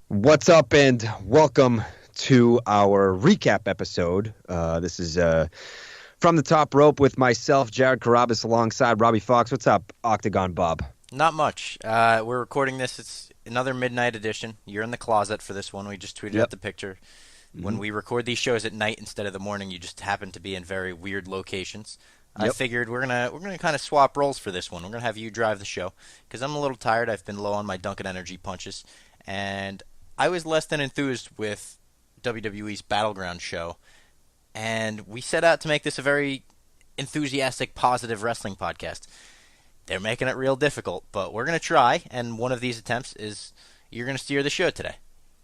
What's up, and welcome to our recap episode. This is From the Top Rope with myself, Jared Carrabis, alongside Robbie Fox. What's up, Octagon Bob? Not much. We're recording this. It's another midnight edition. You're in the closet for this one. We just tweeted out Yep. the picture. hmm When we record these shows at night instead of the morning, you just happen to be in very weird locations. I Yep. figured we're gonna kind of swap roles for this one. We're gonna have you drive the show because I'm a little tired. I've been low on my Dunkin' Energy punches, and I was less than enthused with WWE's Battleground show. And we set out to make this a very enthusiastic, positive wrestling podcast. They're making it real difficult, but we're going to try, and one of these attempts is you're going to steer the show today.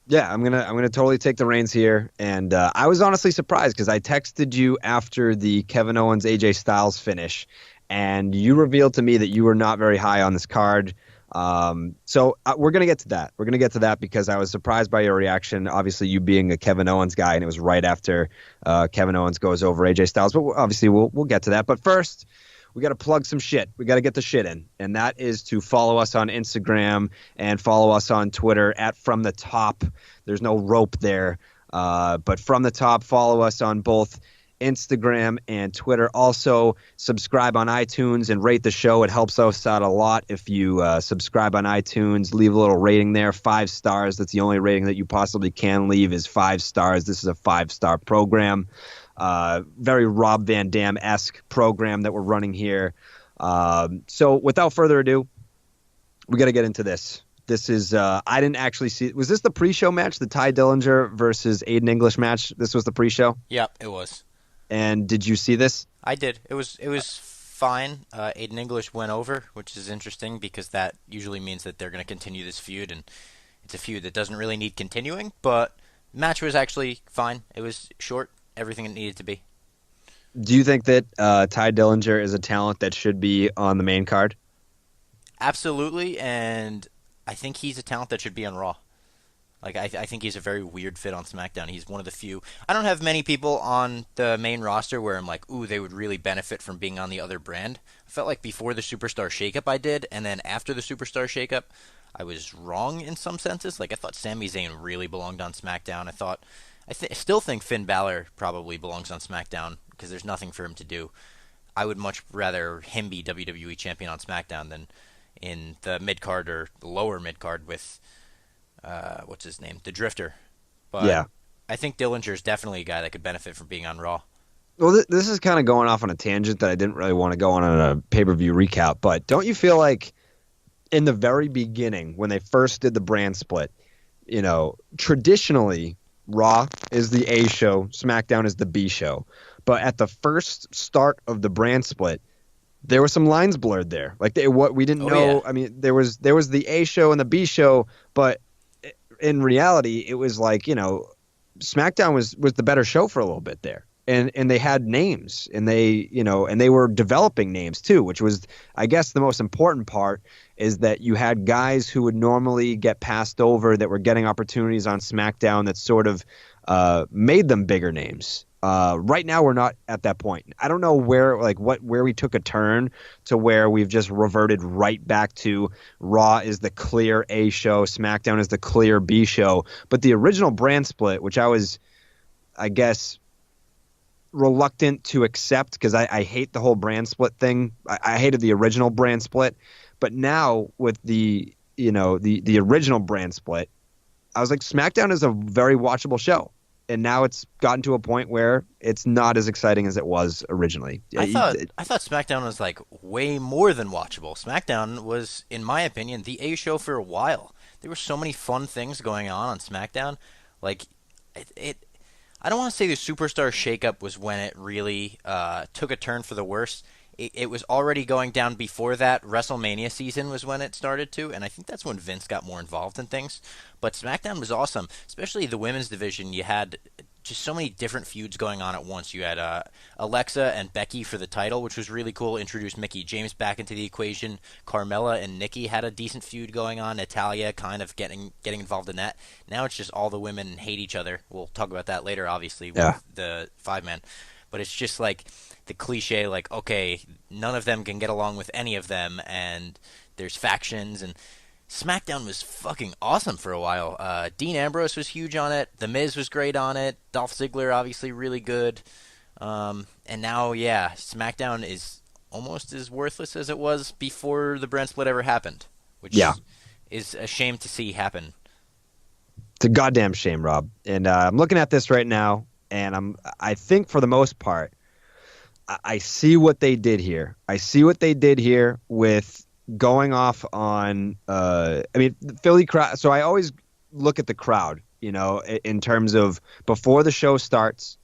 Yeah, I'm gonna totally take the reins here, and I was honestly surprised because I texted you after the Kevin Owens AJ Styles finish, and you revealed to me that you were not very high on this card. So we're gonna get to that. We're gonna get to that because I was surprised by your reaction. Obviously, you being a Kevin Owens guy, and it was right after Kevin Owens goes over AJ Styles. But obviously, we'll get to that. But first, we got to plug some shit. We got to get the shit in, and that is to follow us on Instagram and follow us on Twitter at From the Top. There's no rope there, but From the Top. Follow us on both Instagram and Twitter. Also, subscribe on iTunes and rate the show. It helps us out a lot if you subscribe on iTunes. Leave a little rating there, 5 stars. That's the only rating that you possibly can leave is 5 stars. This is a 5-star program. Very Rob Van Dam-esque program that we're running here. So without further ado, we got to get into this. This is I didn't actually see. Was this the pre-show match, the Ty Dillinger versus Aiden English match? This was the pre-show. Yep, it was. And did you see this? I did. It was fine. Aiden English went over, which is interesting because that usually means that they're going to continue this feud, and it's a feud that doesn't really need continuing. But match was actually fine. It was short, everything it needed to be. Do you think that Ty Dillinger is a talent that should be on the main card? Absolutely, and I think he's a talent that should be on Raw. I think he's a very weird fit on SmackDown. He's one of the few. I don't have many people on the main roster where I'm like, ooh, they would really benefit from being on the other brand. I felt like before the Superstar Shakeup I did, and then after the Superstar Shakeup, I was wrong in some senses. Like I thought Sami Zayn really belonged on SmackDown. I still think Finn Balor probably belongs on SmackDown because there's nothing for him to do. I would much rather him be WWE champion on SmackDown than in the mid card or the lower mid card with what's his name, the Drifter. But Yeah. I think Dillinger is definitely a guy that could benefit from being on Raw. Well, this is kind of going off on a tangent that I didn't really want to go on a pay-per-view recap. But don't you feel like in the very beginning, when they first did the brand split, traditionally Raw is the A show, SmackDown is the B show. But at the first start of the brand split, there were some lines blurred there. Like what we didn't Oh yeah, know. I mean, there was the A show and the B show, but in reality, it was like SmackDown was the better show for a little bit there. And they had names, and they were developing names too, which was, I guess, the most important part is that you had guys who would normally get passed over that were getting opportunities on SmackDown that sort of made them bigger names. Right now, we're not at that point. I don't know where we took a turn to where we've just reverted right back to Raw is the clear A show, SmackDown is the clear B show. But the original brand split, which I was, I guess, reluctant to accept because I hate the whole brand split thing. I hated the original brand split, but now with the original brand split, I was like, SmackDown is a very watchable show. And now it's gotten to a point where it's not as exciting as it was originally. I thought SmackDown was like way more than watchable. SmackDown was, in my opinion, the A show for a while. There were so many fun things going on SmackDown. Like it I don't want to say the Superstar shakeup was when it really took a turn for the worse. It was already going down before that. WrestleMania season was when it started to, and I think that's when Vince got more involved in things. But SmackDown was awesome, especially the women's division. You had just so many different feuds going on at once. You had Alexa and Becky for the title, which was really cool. Introduced Mickey James back into the equation. Carmella and Nikki had a decent feud going on. Natalia kind of getting involved in that. Now it's just all the women hate each other. We'll talk about that later, obviously, Yeah. with the 5 men. But it's just like the cliche, like, okay, none of them can get along with any of them, and there's factions, and SmackDown was fucking awesome for a while. Dean Ambrose was huge on it. The Miz was great on it. Dolph Ziggler obviously really good. And now, yeah, SmackDown is almost as worthless as it was before the brand split ever happened, which Yeah. is a shame to see happen. It's a goddamn shame, Rob. And I'm looking at this right now, and I think for the most part, I see what they did here. I see what they did here with going off on, the Philly crowd. So I always look at the crowd, in terms of before the show starts.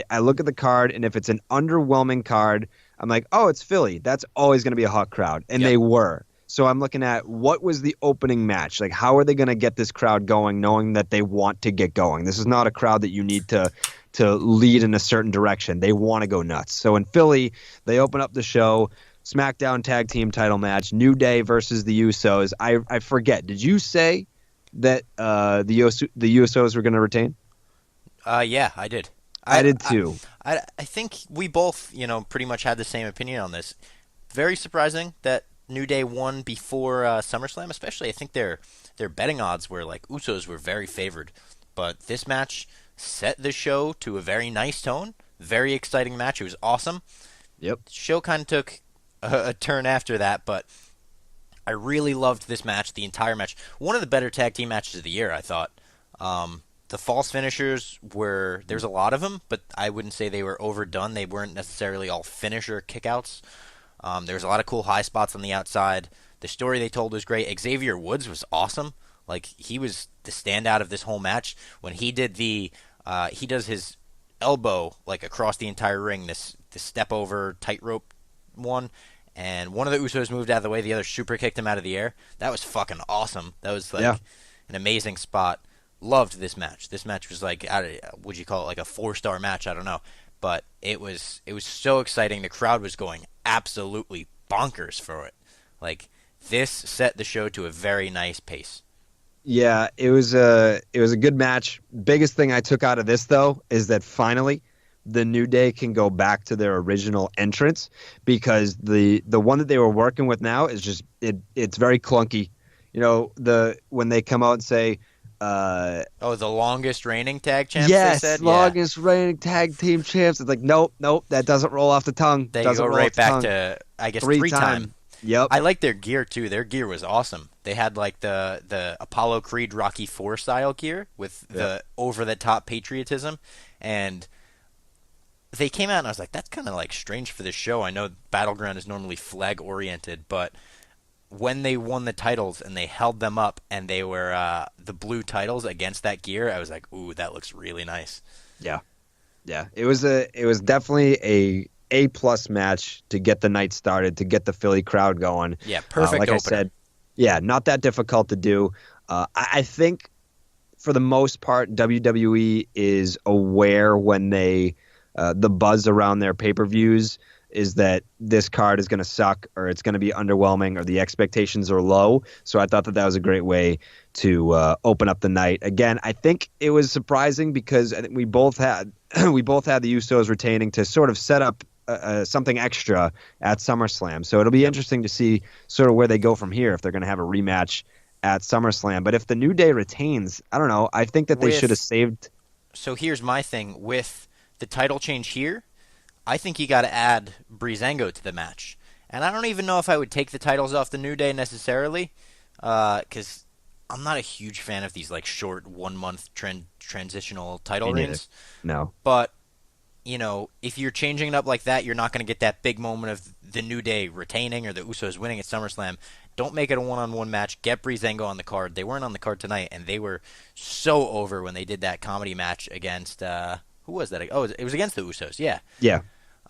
I look at the card, and if it's an underwhelming card, I'm like, oh, it's Philly. That's always going to be a hot crowd. And They were. So I'm looking at what was the opening match? Like, how are they going to get this crowd going, knowing that they want to get going? This is not a crowd that you need to lead in a certain direction. They want to go nuts. So in Philly, they open up the show, SmackDown Tag Team title match, New Day versus the Usos. I forget. Did you say that the Usos were going to retain? Yeah, I did. I did too. I think we both, pretty much had the same opinion on this. Very surprising that New Day won before SummerSlam, especially. I think their betting odds were like Usos were very favored. But this match set the show to a very nice tone. Very exciting match. It was awesome. Yep. The show kind of took a turn after that, but I really loved this match, the entire match. One of the better tag team matches of the year, I thought. The false finishers there's a lot of them, but I wouldn't say they were overdone. They weren't necessarily all finisher kickouts. There was a lot of cool high spots on the outside. The story they told was great. Xavier Woods was awesome. Like, he was the standout of this whole match. When he did he does his elbow, like, across the entire ring, this step over tightrope one, and one of the Usos moved out of the way, the other super kicked him out of the air. That was fucking awesome. That was, like, an amazing spot. Loved this match. This match was like, would you call it like a 4-star match? I don't know. But it was so exciting. The crowd was going absolutely bonkers for it. Like, this set the show to a very nice pace. Yeah, it was a good match. Biggest thing I took out of this, though, is that finally the New Day can go back to their original entrance, because the one that they were working with now is just it's very clunky. When they come out and say, the longest reigning tag champs. Yes, they said? longest reigning tag team champs. It's like, nope, that doesn't roll off the tongue. They doesn't go right back to, I guess, three-time. Yep. I like their gear too. Their gear was awesome. They had like the Apollo Creed Rocky IV style gear with the over the top patriotism, and they came out and I was like, that's kind of like strange for this show. I know Battleground is normally flag oriented, but when they won the titles and they held them up and they were the blue titles against that gear, I was like, ooh, that looks really nice. Yeah. It was definitely a plus match to get the night started, to get the Philly crowd going. Yeah, perfect like opener. I said, not that difficult to do. I think for the most part, WWE is aware when the buzz around their pay-per-views is that this card is going to suck, or it's going to be underwhelming, or the expectations are low. So I thought that was a great way to open up the night. Again, I think it was surprising because I think we both had the Usos retaining to sort of set up something extra at SummerSlam. So it'll be interesting to see sort of where they go from here, if they're going to have a rematch at SummerSlam. But if the New Day retains, I don't know. I think that they should have saved. So here's my thing with the title change here. I think you got to add Breezango to the match. And I don't even know if I would take the titles off the New Day necessarily, because I'm not a huge fan of these like short 1-month transitional title reigns. No. But, if you're changing it up like that, you're not going to get that big moment of the New Day retaining or the Usos winning at SummerSlam. Don't make it a one-on-one match. Get Breezango on the card. They weren't on the card tonight, and they were so over when they did that comedy match against... who was that? Oh, it was against the Usos, yeah. Yeah.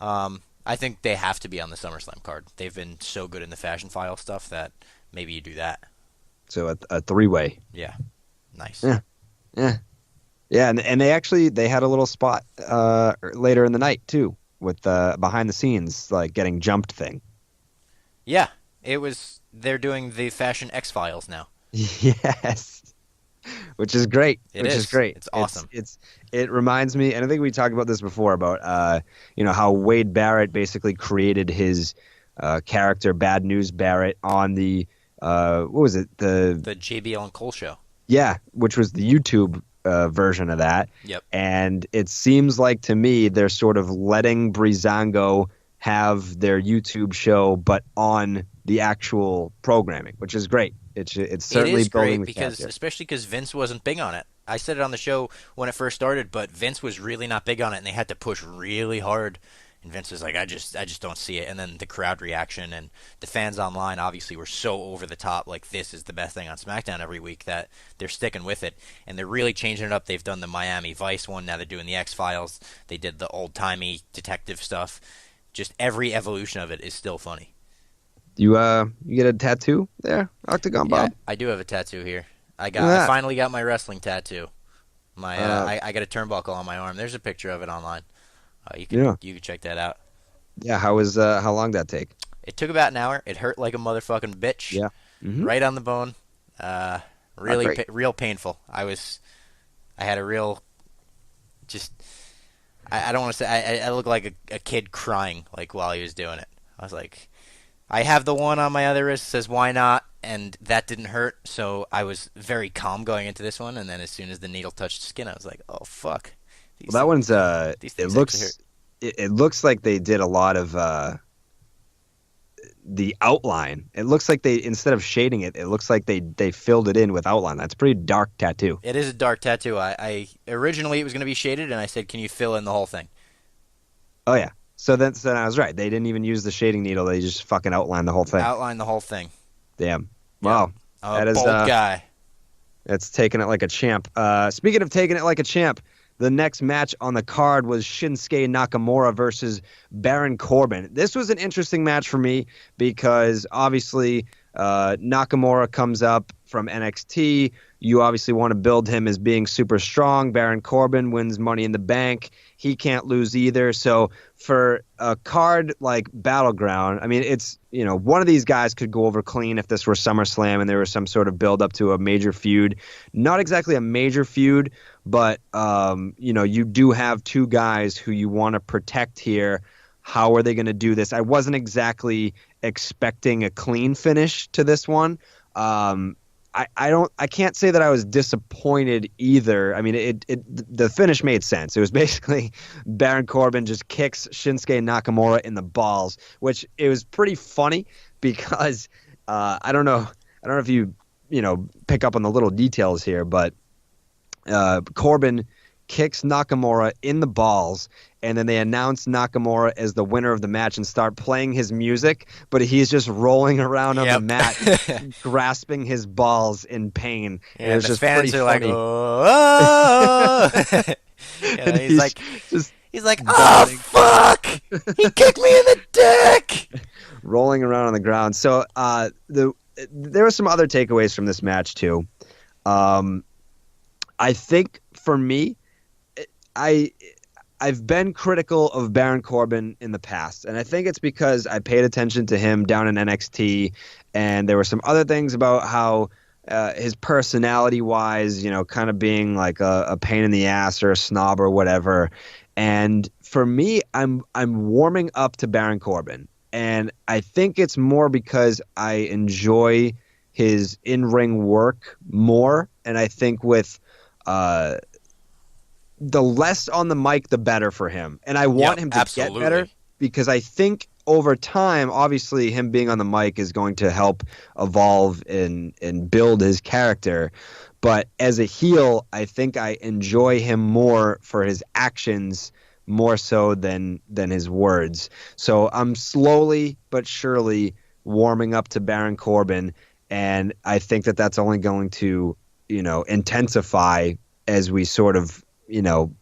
I think they have to be on the SummerSlam card. They've been so good in the Fashion File stuff that maybe you do that. So a three-way. Yeah. Nice. Yeah. And they had a little spot later in the night too, with the behind the scenes like getting jumped thing. Yeah, they're doing the Fashion X-Files now. Yes. Which is great. It's awesome. It reminds me, and I think we talked about this before, about how Wade Barrett basically created his character Bad News Barrett on the what was it? The JBL and Cole show. Yeah, which was the YouTube version of that. Yep. And it seems like to me they're sort of letting Breezango have their YouTube show, but on the actual programming, which is great. It's It certainly is building great the cast because, here. especially because Vince wasn't big on it. I said it on the show when it first started, but Vince was really not big on it, and they had to push really hard. And Vince was like, I just don't see it. And then the crowd reaction and the fans online obviously were so over the top, like this is the best thing on SmackDown every week, that they're sticking with it. And they're really changing it up. They've done the Miami Vice one, now they're doing the X Files. They did the old timey detective stuff. Just every evolution of it is still funny. You get a tattoo there, Octagon Yeah, Bob? I do have a tattoo here. Look I at finally got my wrestling tattoo. My that. I got a turnbuckle on my arm. There's a picture of it online. Yeah. You could check that out. Yeah, how long did that take? It took about an hour. It hurt like a motherfucking bitch, Yeah. Mm-hmm. right on the bone. Uh, Not really great. real painful. I had a real just I don't want to say I looked like a kid crying like while he was doing it. I was like, I have the one on my other wrist that says why not, and that didn't hurt, so I was very calm going into this one. And then as soon as the needle touched skin, I was like, oh fuck, these Well, that one's these it things actually hurt. it looks like they did a lot of the outline. It looks like they instead of shading it, it looks like they filled it in with outline. That's a pretty dark tattoo. It is a dark tattoo. I originally it was going to be shaded, and I said, "Can you fill in the whole thing?" Oh yeah. So I was right. They didn't even use the shading needle. They just fucking outlined the whole thing. Outline the whole thing. Damn. Yep. Wow. I'm That a is bold guy. That's taking it like a champ. Speaking of taking it like a champ, the next match on the card was Shinsuke Nakamura versus Baron Corbin. This was an interesting match for me because obviously Nakamura comes up from NXT. You obviously want to build him as being super strong. Baron Corbin wins Money in the Bank. He can't lose either. So for a card like Battleground, I mean, it's, one of these guys could go over clean if this were SummerSlam and there was some sort of build up to a major feud. Not exactly a major feud, but, you do have two guys who you want to protect here. How are they going to do this? I wasn't exactly expecting a clean finish to this one. I can't say that I was disappointed either. I mean, the finish made sense. It was basically Baron Corbin just kicks Shinsuke Nakamura in the balls, which it was pretty funny because I don't know if you pick up on the little details here, but Corbin kicks Nakamura in the balls, and then they announce Nakamura as the winner of the match and start playing his music, but he's just rolling around on the Yep. mat, grasping his balls in pain. And Yeah, it's the just fans pretty are like, funny. oh. And He's like, just oh vomiting, fuck, he kicked me in the dick. rolling around on the ground. So there were some other takeaways from this match too. I think for me, I've been critical of Baron Corbin in the past, and I think it's because I paid attention to him down in NXT, and there were some other things about how his personality-wise, kind of being like a pain in the ass or a snob or whatever. And for me, I'm warming up to Baron Corbin, and I think it's more because I enjoy his in-ring work more, and I think with the less on the mic, the better for him. And I want Yep, him to get absolutely. better because I think over time, obviously, him being on the mic is going to help evolve and build his character. But as a heel, I think I enjoy him more for his actions more so than his words. So I'm slowly but surely warming up to Baron Corbin, and I think that that's only going to, intensify as we sort of,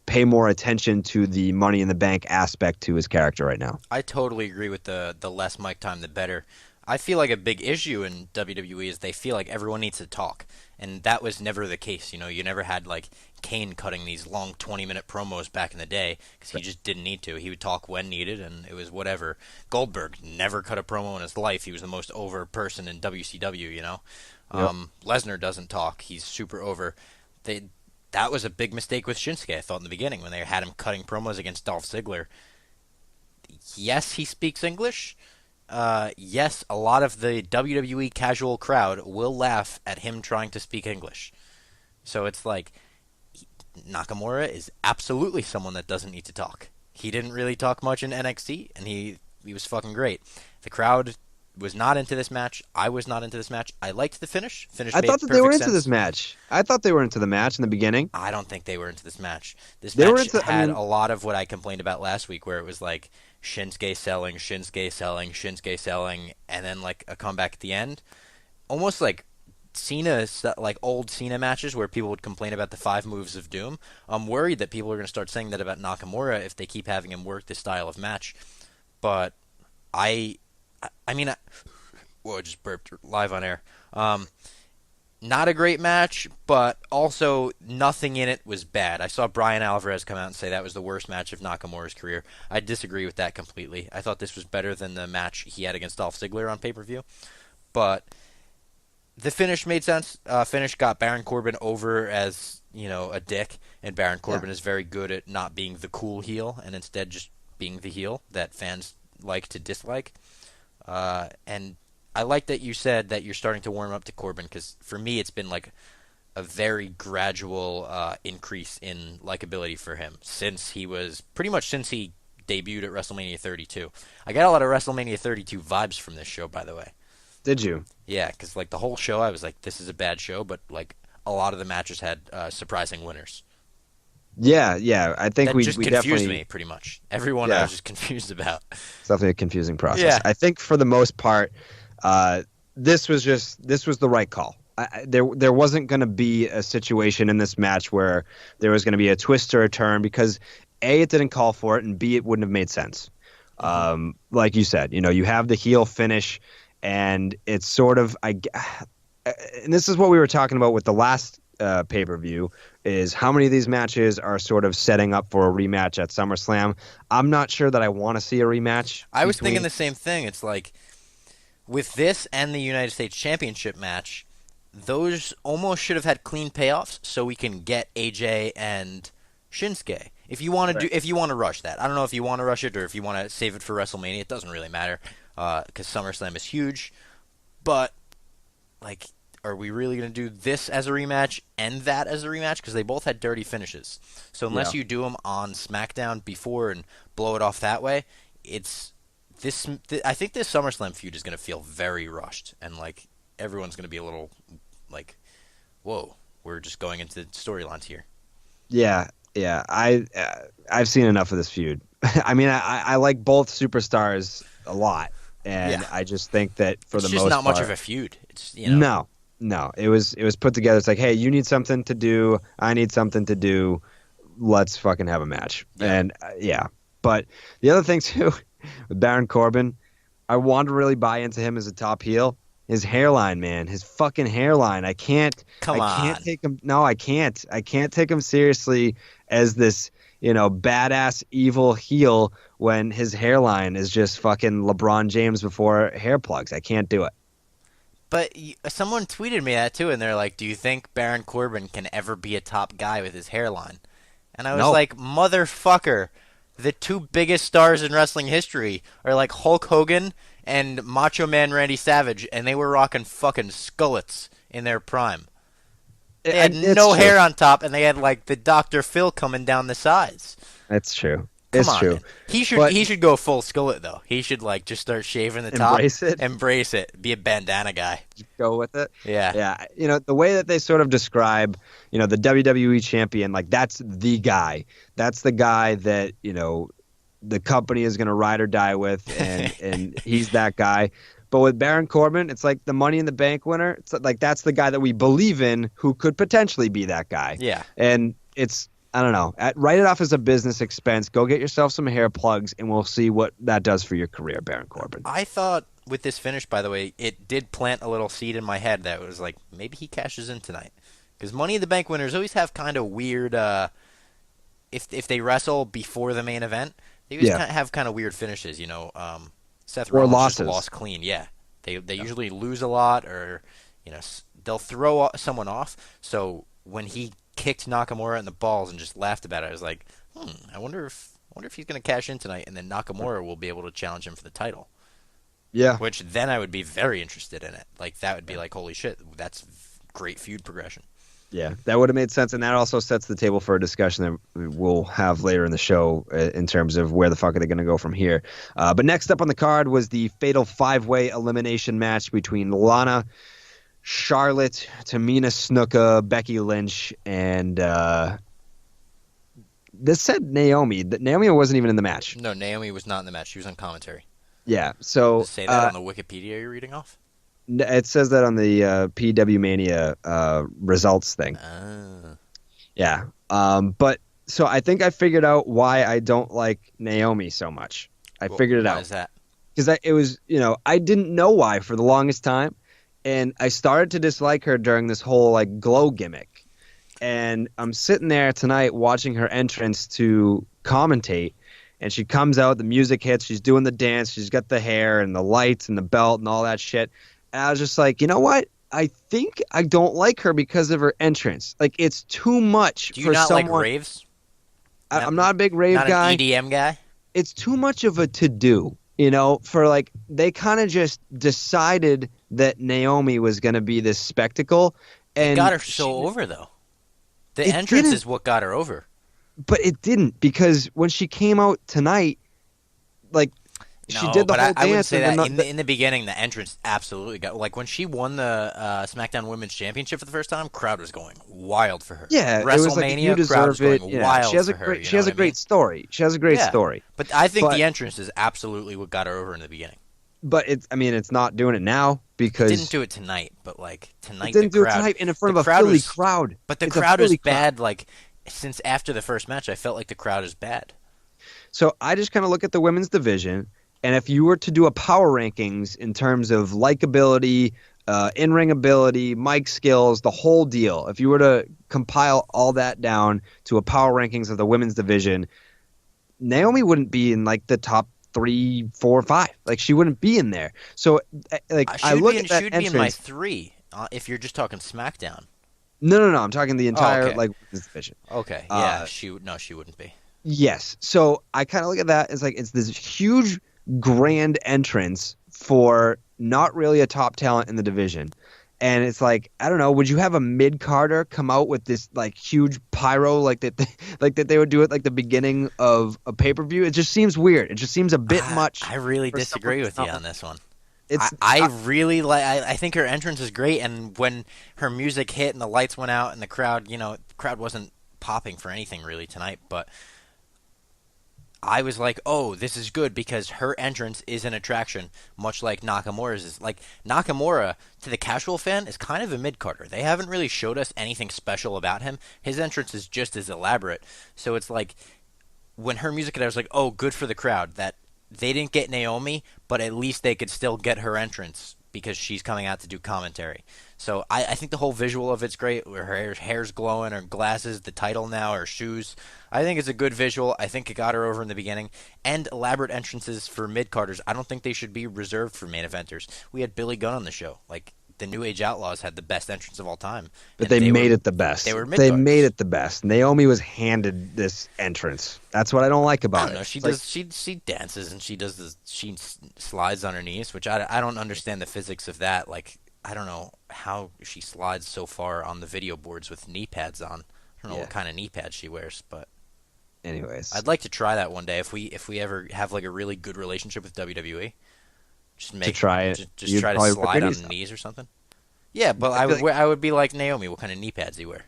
pay more attention to the Money in the Bank aspect to his character right now. I totally agree with the less mic time, the better. I feel like a big issue in WWE is they feel like everyone needs to talk, and that was never the case. You never had like Kane cutting these long 20-minute promos back in the day because he just didn't need to. He would talk when needed, and it was whatever. Goldberg never cut a promo in his life. He was the most over person in WCW. Yep. Lesnar doesn't talk. He's super over. That was a big mistake with Shinsuke, I thought, in the beginning when they had him cutting promos against Dolph Ziggler. Yes, he speaks English, yes, a lot of the WWE casual crowd will laugh at him trying to speak English. So it's like Nakamura is absolutely someone that doesn't need to talk. He didn't really talk much in NXT, and he was fucking great. The crowd was not into this match. I was not into this match. I liked the finish. Finish I thought made that they were perfect into this sense. match. I thought they were into the match in the beginning. I don't think they were into this match. This They were match into. I had mean, a lot of what I complained about last week, where it was like Shinsuke selling, Shinsuke selling, Shinsuke selling, and then like a comeback at the end. Almost like Cena, like old Cena matches where people would complain about the 5 moves of doom. I'm worried that people are going to start saying that about Nakamura if they keep having him work this style of match. But I mean, whoa, I just burped live on air. Not a great match, but also nothing in it was bad. I saw Brian Alvarez come out and say that was the worst match of Nakamura's career. I disagree with that completely. I thought this was better than the match he had against Dolph Ziggler on pay-per-view. But the finish made sense. Finish got Baron Corbin over as, a dick, and Baron yeah. Corbin is very good at not being the cool heel and instead just being the heel that fans like to dislike. And I like that you said that you're starting to warm up to Corbin, because for me it's been like a very gradual increase in likability for him since he debuted at WrestleMania 32. I got a lot of WrestleMania 32 vibes from this show, by the way. did you? Yeah, because like the whole show, I was like, this is a bad show, but like a lot of the matches had surprising winners. Yeah, yeah. I think That we just we confused definitely. me pretty much. Everyone I Yeah, was just confused about. it's definitely a confusing process. Yeah. I think for the most part, uh, this was the right call. There wasn't going to be a situation in this match where there was going to be a twist or a turn, because A, it didn't call for it, and B, it wouldn't have made sense. Hmm. Like you said, you have the heel finish, and it's sort of and this is what we were talking about with the last pay-per-view, is how many of these matches are sort of setting up for a rematch at SummerSlam. I'm not sure that I want to see a rematch I was thinking between. the same thing. It's like with this and the United States Championship match, those almost should have had clean payoffs so we can get AJ and Shinsuke. If you want to rush that, I don't know if you want to rush it or if you want to save it for WrestleMania. It doesn't really matter because SummerSlam is huge. But like, are we really going to do this as a rematch and that as a rematch? Because they both had dirty finishes. So Yeah. unless you do them on SmackDown before and blow it off that way, it's I think this SummerSlam feud is going to feel very rushed, and like everyone's going to be a little like, whoa, we're just going into storylines here. Yeah, yeah. I've seen enough of this feud. I mean, I like both superstars a lot, and Yeah, I just think that for it's the just most not much of part, a feud. It's no, no. It was put together. It's like, hey, you need something to do. I need something to do. Let's fucking have a match. yeah. And yeah. But the other thing too, with Baron Corbin, I want to really buy into him as a top heel. His hairline, man, his fucking hairline. Come I can't on. take him. No, I can't. I can't take him seriously as this, badass evil heel when his hairline is just fucking LeBron James before hair plugs. I can't do it. But someone tweeted me that too, and they're like, "Do you think Baron Corbin can ever be a top guy with his hairline?" And I was No. like, "Motherfucker, the two biggest stars in wrestling history are like Hulk Hogan and Macho Man Randy Savage, and they were rocking fucking skullets in their prime. They had It's no true. hair on top, and they had like the Dr. Phil coming down the sides. It's true. Come It's on, true. man. He should But he should go full skillet though. He should like just start shaving the top, embrace it. embrace it, be a bandana guy. Go with it. Yeah, Yeah, the way that they sort of describe, the WWE champion, like that's the guy. That's the guy that, the company is going to ride or die with, and he's that guy. But with Baron Corbin, it's like the Money in the Bank winner. It's like that's the guy that we believe in who could potentially be that guy. yeah. And it's I don't know. Write it off as a business expense. Go get yourself some hair plugs, and we'll see what that does for your career, Baron Corbin. I thought with this finish, by the way, it did plant a little seed in my head that was like maybe he cashes in tonight because Money in the Bank winners always have kind of weird. If they wrestle before the main event, they always Yeah, have kind of weird finishes. Seth or Rollins just losses. lost clean. Yeah, they usually lose a lot, or they'll throw someone off. So when he kicked Nakamura in the balls and just laughed about it, I was like, I wonder if he's gonna cash in tonight, and then Nakamura will be able to challenge him for the title. Yeah. Which then I would be very interested in it. Like that would be like, holy shit, that's great feud progression. Yeah, that would have made sense, and that also sets the table for a discussion that we'll have later in the show in terms of where the fuck are they going to go from here. But next up on the card was the fatal five-way elimination match between Lana, Charlotte, Tamina Snuka, Becky Lynch, and this said Naomi. That Naomi wasn't even in the match. No, Naomi was not in the match. She was on commentary. Yeah, so Does it say that on the Wikipedia you're reading off? it says that on the PW Mania results thing. Yeah. But so I think I figured out why I don't like Naomi so much. I figured it out. Why is that? Because it was, I didn't know why for the longest time. And I started to dislike her during this whole like glow gimmick. And I'm sitting there tonight watching her entrance to commentate. And she comes out, the music hits, she's doing the dance, she's got the hair and the lights and the belt and all that shit. And I was just like, you know what? I think I don't like her because of her entrance. Like, it's too much Do you for not someone. like raves? I'm not a big rave Not guy. an EDM guy? It's too much of a to-do, for like, they kind of just decided that Naomi was going to be this spectacle. And It got her so over, though. The It entrance didn't. is what got her over. But it didn't, because when she came out tonight, like, she No, did the but whole I wouldn't dance. say and that. then In the beginning, the entrance absolutely got... Like, when she won the SmackDown Women's Championship for the first time, crowd was going wild for her. yeah, it was like, you WrestleMania, crowd was deserve going it. wild She has for a her. great, You she know has a what I mean? great story. She has a great Yeah. story. But I think But- the entrance is absolutely what got her over in the beginning. But it's not doing it now because Didn't do it tonight, but like tonight, it didn't the do crowd, it tonight in front the of a crowd Philly was- crowd. But the It's a crowd was Philly crowd. bad. Like since after the first match, I felt like the crowd is bad. So I just kind of look at the women's division, and if you were to do a power rankings in terms of likability, in-ring ability, mic skills, the whole deal, if you were to compile all that down to a power rankings of the women's division, Naomi wouldn't be in like the top 3, 4, 5. Like, she wouldn't be in there. So like She I would look be in, at that she would be in my entrance. 3 if you're just talking SmackDown. No. I'm talking the entire okay. like women's division. Okay, Uh, she wouldn't be. Yes. So I kind of look at that as like it's this huge, grand entrance for not really a top talent in the division. And it's like, I don't know, would you have a mid-carder come out with this like huge pyro like that like that they would do at like the beginning of a pay-per-view? It just seems weird. It just seems a bit much. I really for disagree someone with you that's on this one. It's I really like. I think her entrance is great, and when her music hit and the lights went out and the crowd, the crowd wasn't popping for anything really tonight, but I was like, oh, this is good because her entrance is an attraction, much like Nakamura's is. Like, Nakamura, to the casual fan, is kind of a mid-carder. They haven't really showed us anything special about him. His entrance is just as elaborate. So it's like, when her music hit, I was like, oh, good for the crowd. That they didn't get Naomi, but at least they could still get her entrance because she's coming out to do commentary. So I think the whole visual of it's great. Her hair's glowing, her glasses, the title now, her shoes. I think it's a good visual. I think it got her over in the beginning. And elaborate entrances for mid-carders. I don't think they should be reserved for main eventers. We had Billy Gunn on the show. Like, the New Age Outlaws had the best entrance of all time. But And they made were- it the best. They were They mid-carders. made it the best. Naomi was handed this entrance. That's what I don't like I about don't know. it. She It's like, does. She dances and she slides on her knees, which I don't understand the physics of that. Like, I don't know how she slides so far on the video boards with knee pads on. I don't know Yeah. what kind of knee pads she wears, but anyways. I'd like to try that one day if we ever have like a really good relationship with WWE. Just try it, Just you'd try to probably rip slide your on knees the off. knees or something. Yeah, but I feel I would be like Naomi. What kind of knee pads do you wear?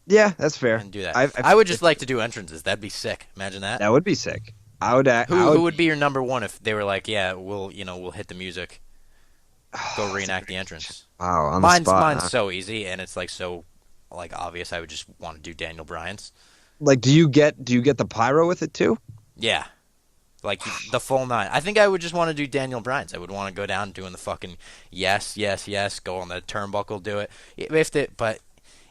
Yeah, that's fair. And do that. I I would just like to do entrances. That'd be sick. Imagine that. That would be sick. I would. Who would be your number one if they were like, yeah, we'll hit the music, go reenact the entrance? Wow, on the Mine's spot. Huh? so easy and it's like so like obvious. I would just want to do Daniel Bryan's. Like, do you get the pyro with it too? Yeah, like the full 9. I think I would just want to do Daniel Bryan's. I would want to go down doing the fucking yes, yes, yes, go on the turnbuckle, do it. But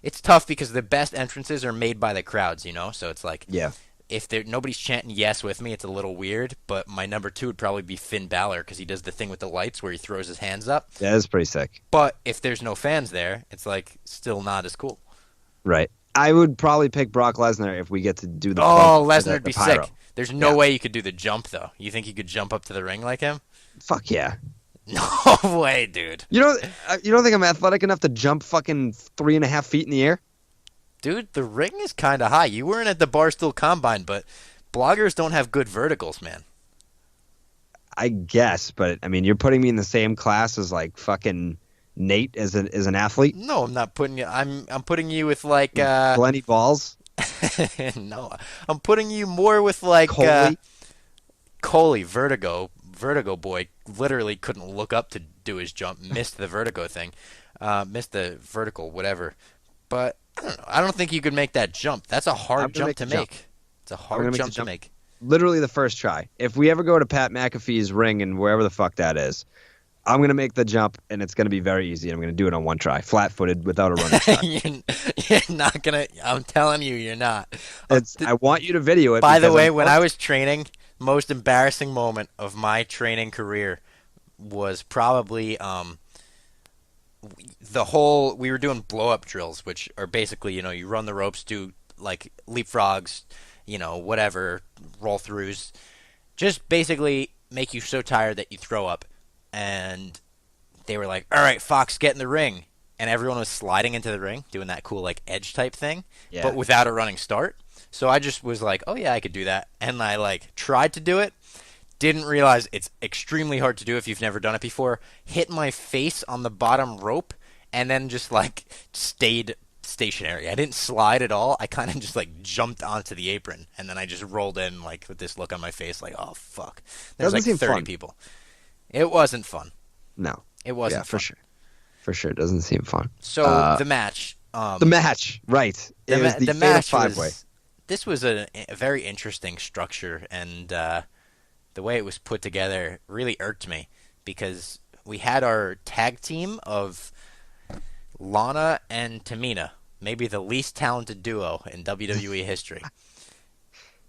it's tough because the best entrances are made by the crowds, So it's like Yeah. if nobody's chanting yes with me, it's a little weird. But my number 2 would probably be Finn Balor because he does the thing with the lights where he throws his hands up. That is pretty sick. But if there's no fans there, it's like still not as cool. Right. I would probably pick Brock Lesnar if we get to do the. Oh, bump, Lesnar the would be pyro. sick. There's no Yeah. way you could do the jump though. You think you could jump up to the ring like him? Fuck yeah. No way, dude. You don't think I'm athletic enough to jump fucking 3.5 feet in the air? Dude, the ring is kind of high. You weren't at the Barstool Combine, but bloggers don't have good verticals, man. I guess, but I mean, you're putting me in the same class as like fucking Nate as an athlete. No, I'm not putting you. I'm putting you with like Glenny Balls, no, I'm putting you more with like Coley. Coley, Vertigo boy. Literally couldn't look up to do his jump. Missed the vertigo thing. Missed the vertical, whatever. But I don't know. I don't think you could make that jump. That's a I'm hard gonna jump make to the jump. make. It's a I'm hard gonna make the jump to jump. make. Literally the first try. If we ever go to Pat McAfee's ring and wherever the fuck that is, I'm gonna make the jump and it's gonna be very easy. I'm gonna do it on one try, flat-footed, without a running start. You're not gonna. I'm telling you, you're not. I want you to video it. By the because way, I'm when I was training, most embarrassing moment of my training career was probably the whole. We were doing blow up drills, which are basically you run the ropes, do like leapfrogs, whatever, roll throughs, just basically make you so tired that you throw up. And they were like, "All right, Fox, get in the ring." And everyone was sliding into the ring, doing that cool like edge type thing, Yeah. but without a running start. So I just was like, "Oh yeah, I could do that." And I like tried to do it. Didn't realize it's extremely hard to do if you've never done it before. Hit my face on the bottom rope and then just like stayed stationary. I didn't slide at all. I kind of just like jumped onto the apron and then I just rolled in like with this look on my face like, "Oh fuck." There's Doesn't like seem 30 fun. people. It wasn't fun. No. It wasn't Yeah, fun. for sure. For sure, it doesn't seem fun. So the match. The match, right? It was the the fatal match five-way. This was a very interesting structure, and the way it was put together really irked me because we had our tag team of Lana and Tamina, maybe the least talented duo in WWE history,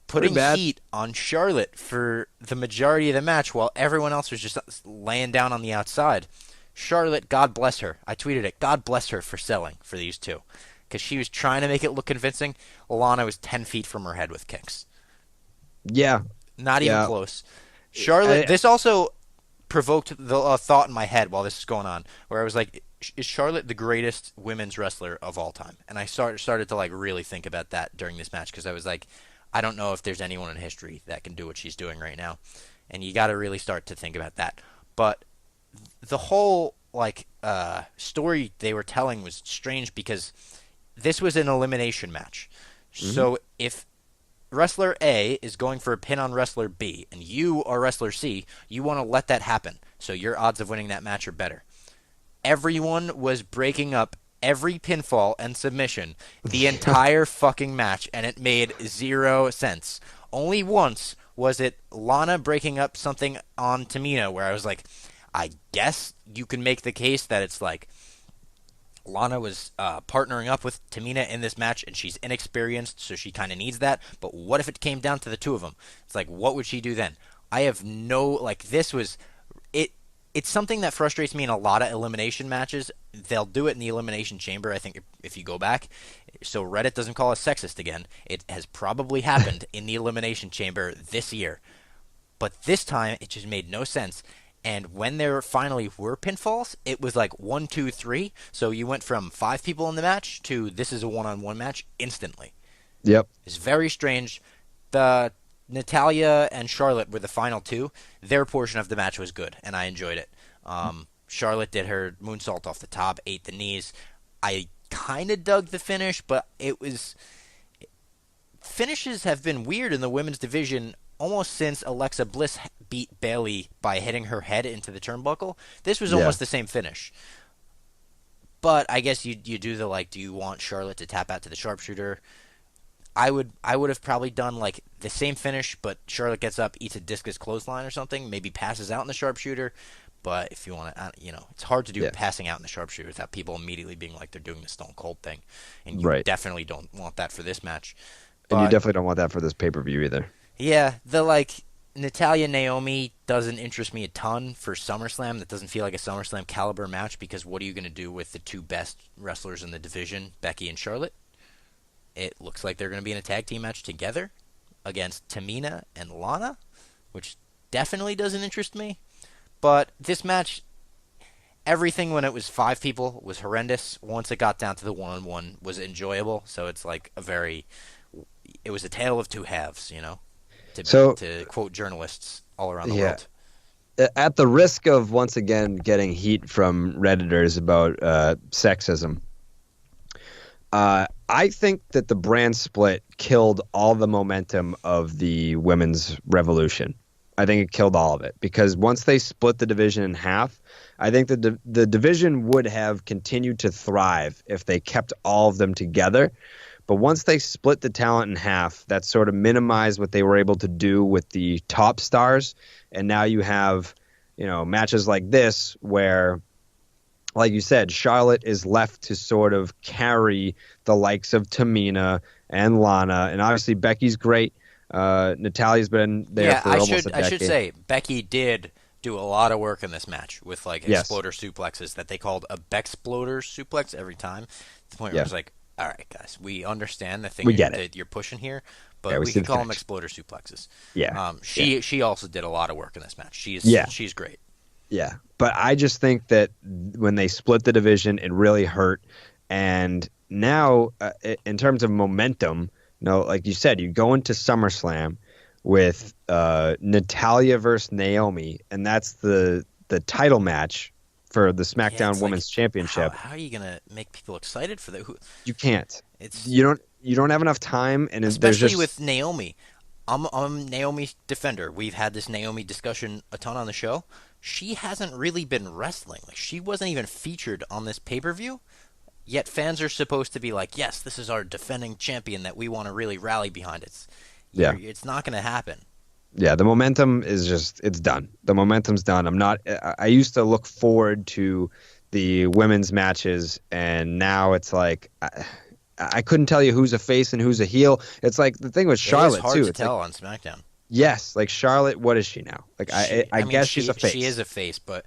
putting bad. heat on Charlotte for the majority of the match while everyone else was just laying down on the outside. Charlotte, God bless her. I tweeted it. God bless her for selling for these two. Because she was trying to make it look convincing. Lana was 10 feet from her head with kicks. Yeah. Not even Yeah. close. Charlotte, this also provoked the thought in my head while this is going on, where I was like, is Charlotte the greatest women's wrestler of all time? And I started to like really think about that during this match because I was like, I don't know if there's anyone in history that can do what she's doing right now. And you got to really start to think about that. But the whole like story they were telling was strange because this was an elimination match. So if wrestler A is going for a pin on wrestler B and you are wrestler C, you want to let that happen. So your odds of winning that match are better. Everyone was breaking up every pinfall and submission the entire fucking match, and it made zero sense. Only once was it Lana breaking up something on Tamina where I was like, I guess you can make the case that it's like Lana was partnering up with Tamina in this match, and she's inexperienced, so she kind of needs that. But what if it came down to the two of them? It's like, what would she do then? I have no, like, this was, it's something that frustrates me in a lot of elimination matches. They'll do it in the Elimination Chamber, I think, if you go back. So Reddit doesn't call us sexist again. It has probably happened in the Elimination Chamber this year. But this time, it just made no sense. And when there finally were pinfalls, it was like 1, 2, 3. So you went from 5 people in the match to this is a one-on-one match instantly. Yep. It's very strange. The Natalya and Charlotte were the final two. Their portion of the match was good, and I enjoyed it. Charlotte did her moonsault off the top, ate the knees. I kind of dug the finish, but it was... Finishes have been weird in the women's division almost since Alexa Bliss beat Bayley by hitting her head into the turnbuckle. This was almost the same finish. But I guess you do the, like, do you want Charlotte to tap out to the sharpshooter? I would have probably done like the same finish, but Charlotte gets up, eats a discus clothesline or something, maybe passes out in the sharpshooter. But if you want to, it's hard to do passing out in the sharpshooter without people immediately being like they're doing the Stone Cold thing, and you definitely don't want that for this match. And you definitely don't want that for this pay-per-view either. Yeah, the like Natalya Naomi doesn't interest me a ton for SummerSlam. That doesn't feel like a SummerSlam caliber match because what are you going to do with the two best wrestlers in the division, Becky and Charlotte? It looks like they're going to be in a tag team match together against Tamina and Lana, which definitely doesn't interest me. But this match, everything when it was 5 people was horrendous. Once it got down to the one-on-one, was enjoyable. So it's like it was a tale of two halves, So, to quote journalists all around the yeah, world. at the risk of once again getting heat from Redditors about sexism, I think that the brand split killed all the momentum of the women's revolution. I think it killed all of it because once they split the division in half, I think that the division would have continued to thrive if they kept all of them together. But once they split the talent in half, that sort of minimized what they were able to do with the top stars. And now you have, matches like this where, like you said, Charlotte is left to sort of carry the likes of Tamina and Lana. And obviously Becky's great. Natalia's been there Yeah, for I almost should a I should decade. say Becky did do a lot of work in this match with like Yes. exploder suplexes that they called a Bexploder suplex every time. To the point where it Yeah. was like, all right, guys, we understand the thing We get it. that you're pushing here, Yeah, but we we see could the call them connection. exploder suplexes. Yeah. Yeah. She also did a lot of work in this match. Yeah. She's great. Yeah, but I just think that when they split the division, it really hurt. And now, in terms of momentum, like you said, you go into SummerSlam with Natalia versus Naomi, and that's the title match for the Yeah, SmackDown it's like Women's Championship. how are you gonna make people excited for that? You can't. It's You don't have enough time, and there's especially just with Naomi. I'm Naomi's defender. We've had this Naomi discussion a ton on the show. She hasn't really been wrestling. Like she wasn't even featured on this pay-per-view. Yet fans are supposed to be like, "Yes, this is our defending champion that we want to really rally behind." yeah. It's not going to happen. Yeah, the momentum is just it's done. The momentum's done. I used to look forward to the women's matches and now it's like I couldn't tell you who's a face and who's a heel. It's like the thing with It is Charlotte hard too. to It's like tell on SmackDown. yes, like Charlotte, what is she now? Like I I mean, guess she's a face. she is a face, but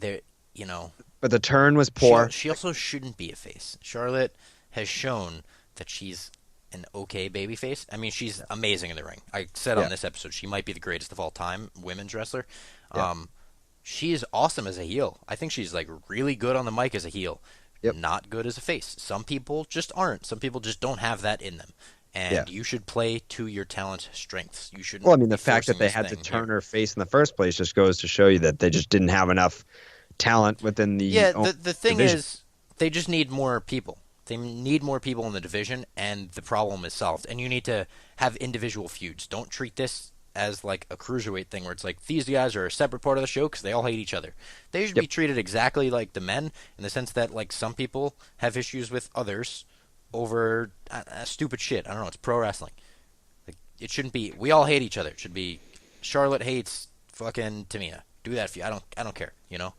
there, you know, But the turn was poor. she also shouldn't be a face. Charlotte has shown that she's an okay baby face. I mean, she's amazing in the ring. I said Yeah. on this episode she might be the greatest of all time women's wrestler. Yeah. She is awesome as a heel. I think she's like really good on the mic as a heel. Yep. Not good as a face. Some people just aren't. Some people just don't have that in them. Yeah. And you should play to your talent strengths. You shouldn't. Well, I mean, be the fact that forcing they this had to thing turn here. her face in the first place just goes to show you that they just didn't have enough talent within Yeah, the the thing division. is, they just need more people. They need more people in the division, and the problem is solved. And you need to have individual feuds. Don't treat this as like a cruiserweight thing where it's like these guys are a separate part of the show because they all hate each other. They should Yep. be treated exactly like the men in the sense that like some people have issues with others over stupid shit. I don't know. It's pro wrestling. Like, it shouldn't be. We all hate each other. It should be. Charlotte hates fucking Tamina. Do that feud. I don't care. You know.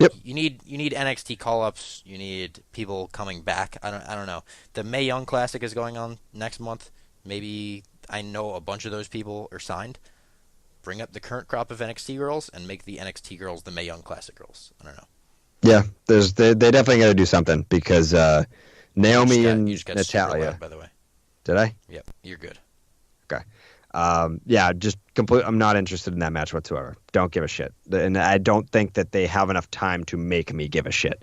Yep. You need NXT call ups. You need people coming back. I don't know. The Mae Young Classic is going on next month. Maybe I know a bunch of those people are signed. Bring up the current crop of NXT girls and make the NXT girls the Mae Young Classic girls. I don't know. Yeah, they definitely got to do something because Naomi and You just got super Natalia. loud, by the way. Did I? Yep, you're good. Okay. Yeah, just complete. I'm not interested in that match whatsoever. Don't give a shit, and I don't think that they have enough time to make me give a shit.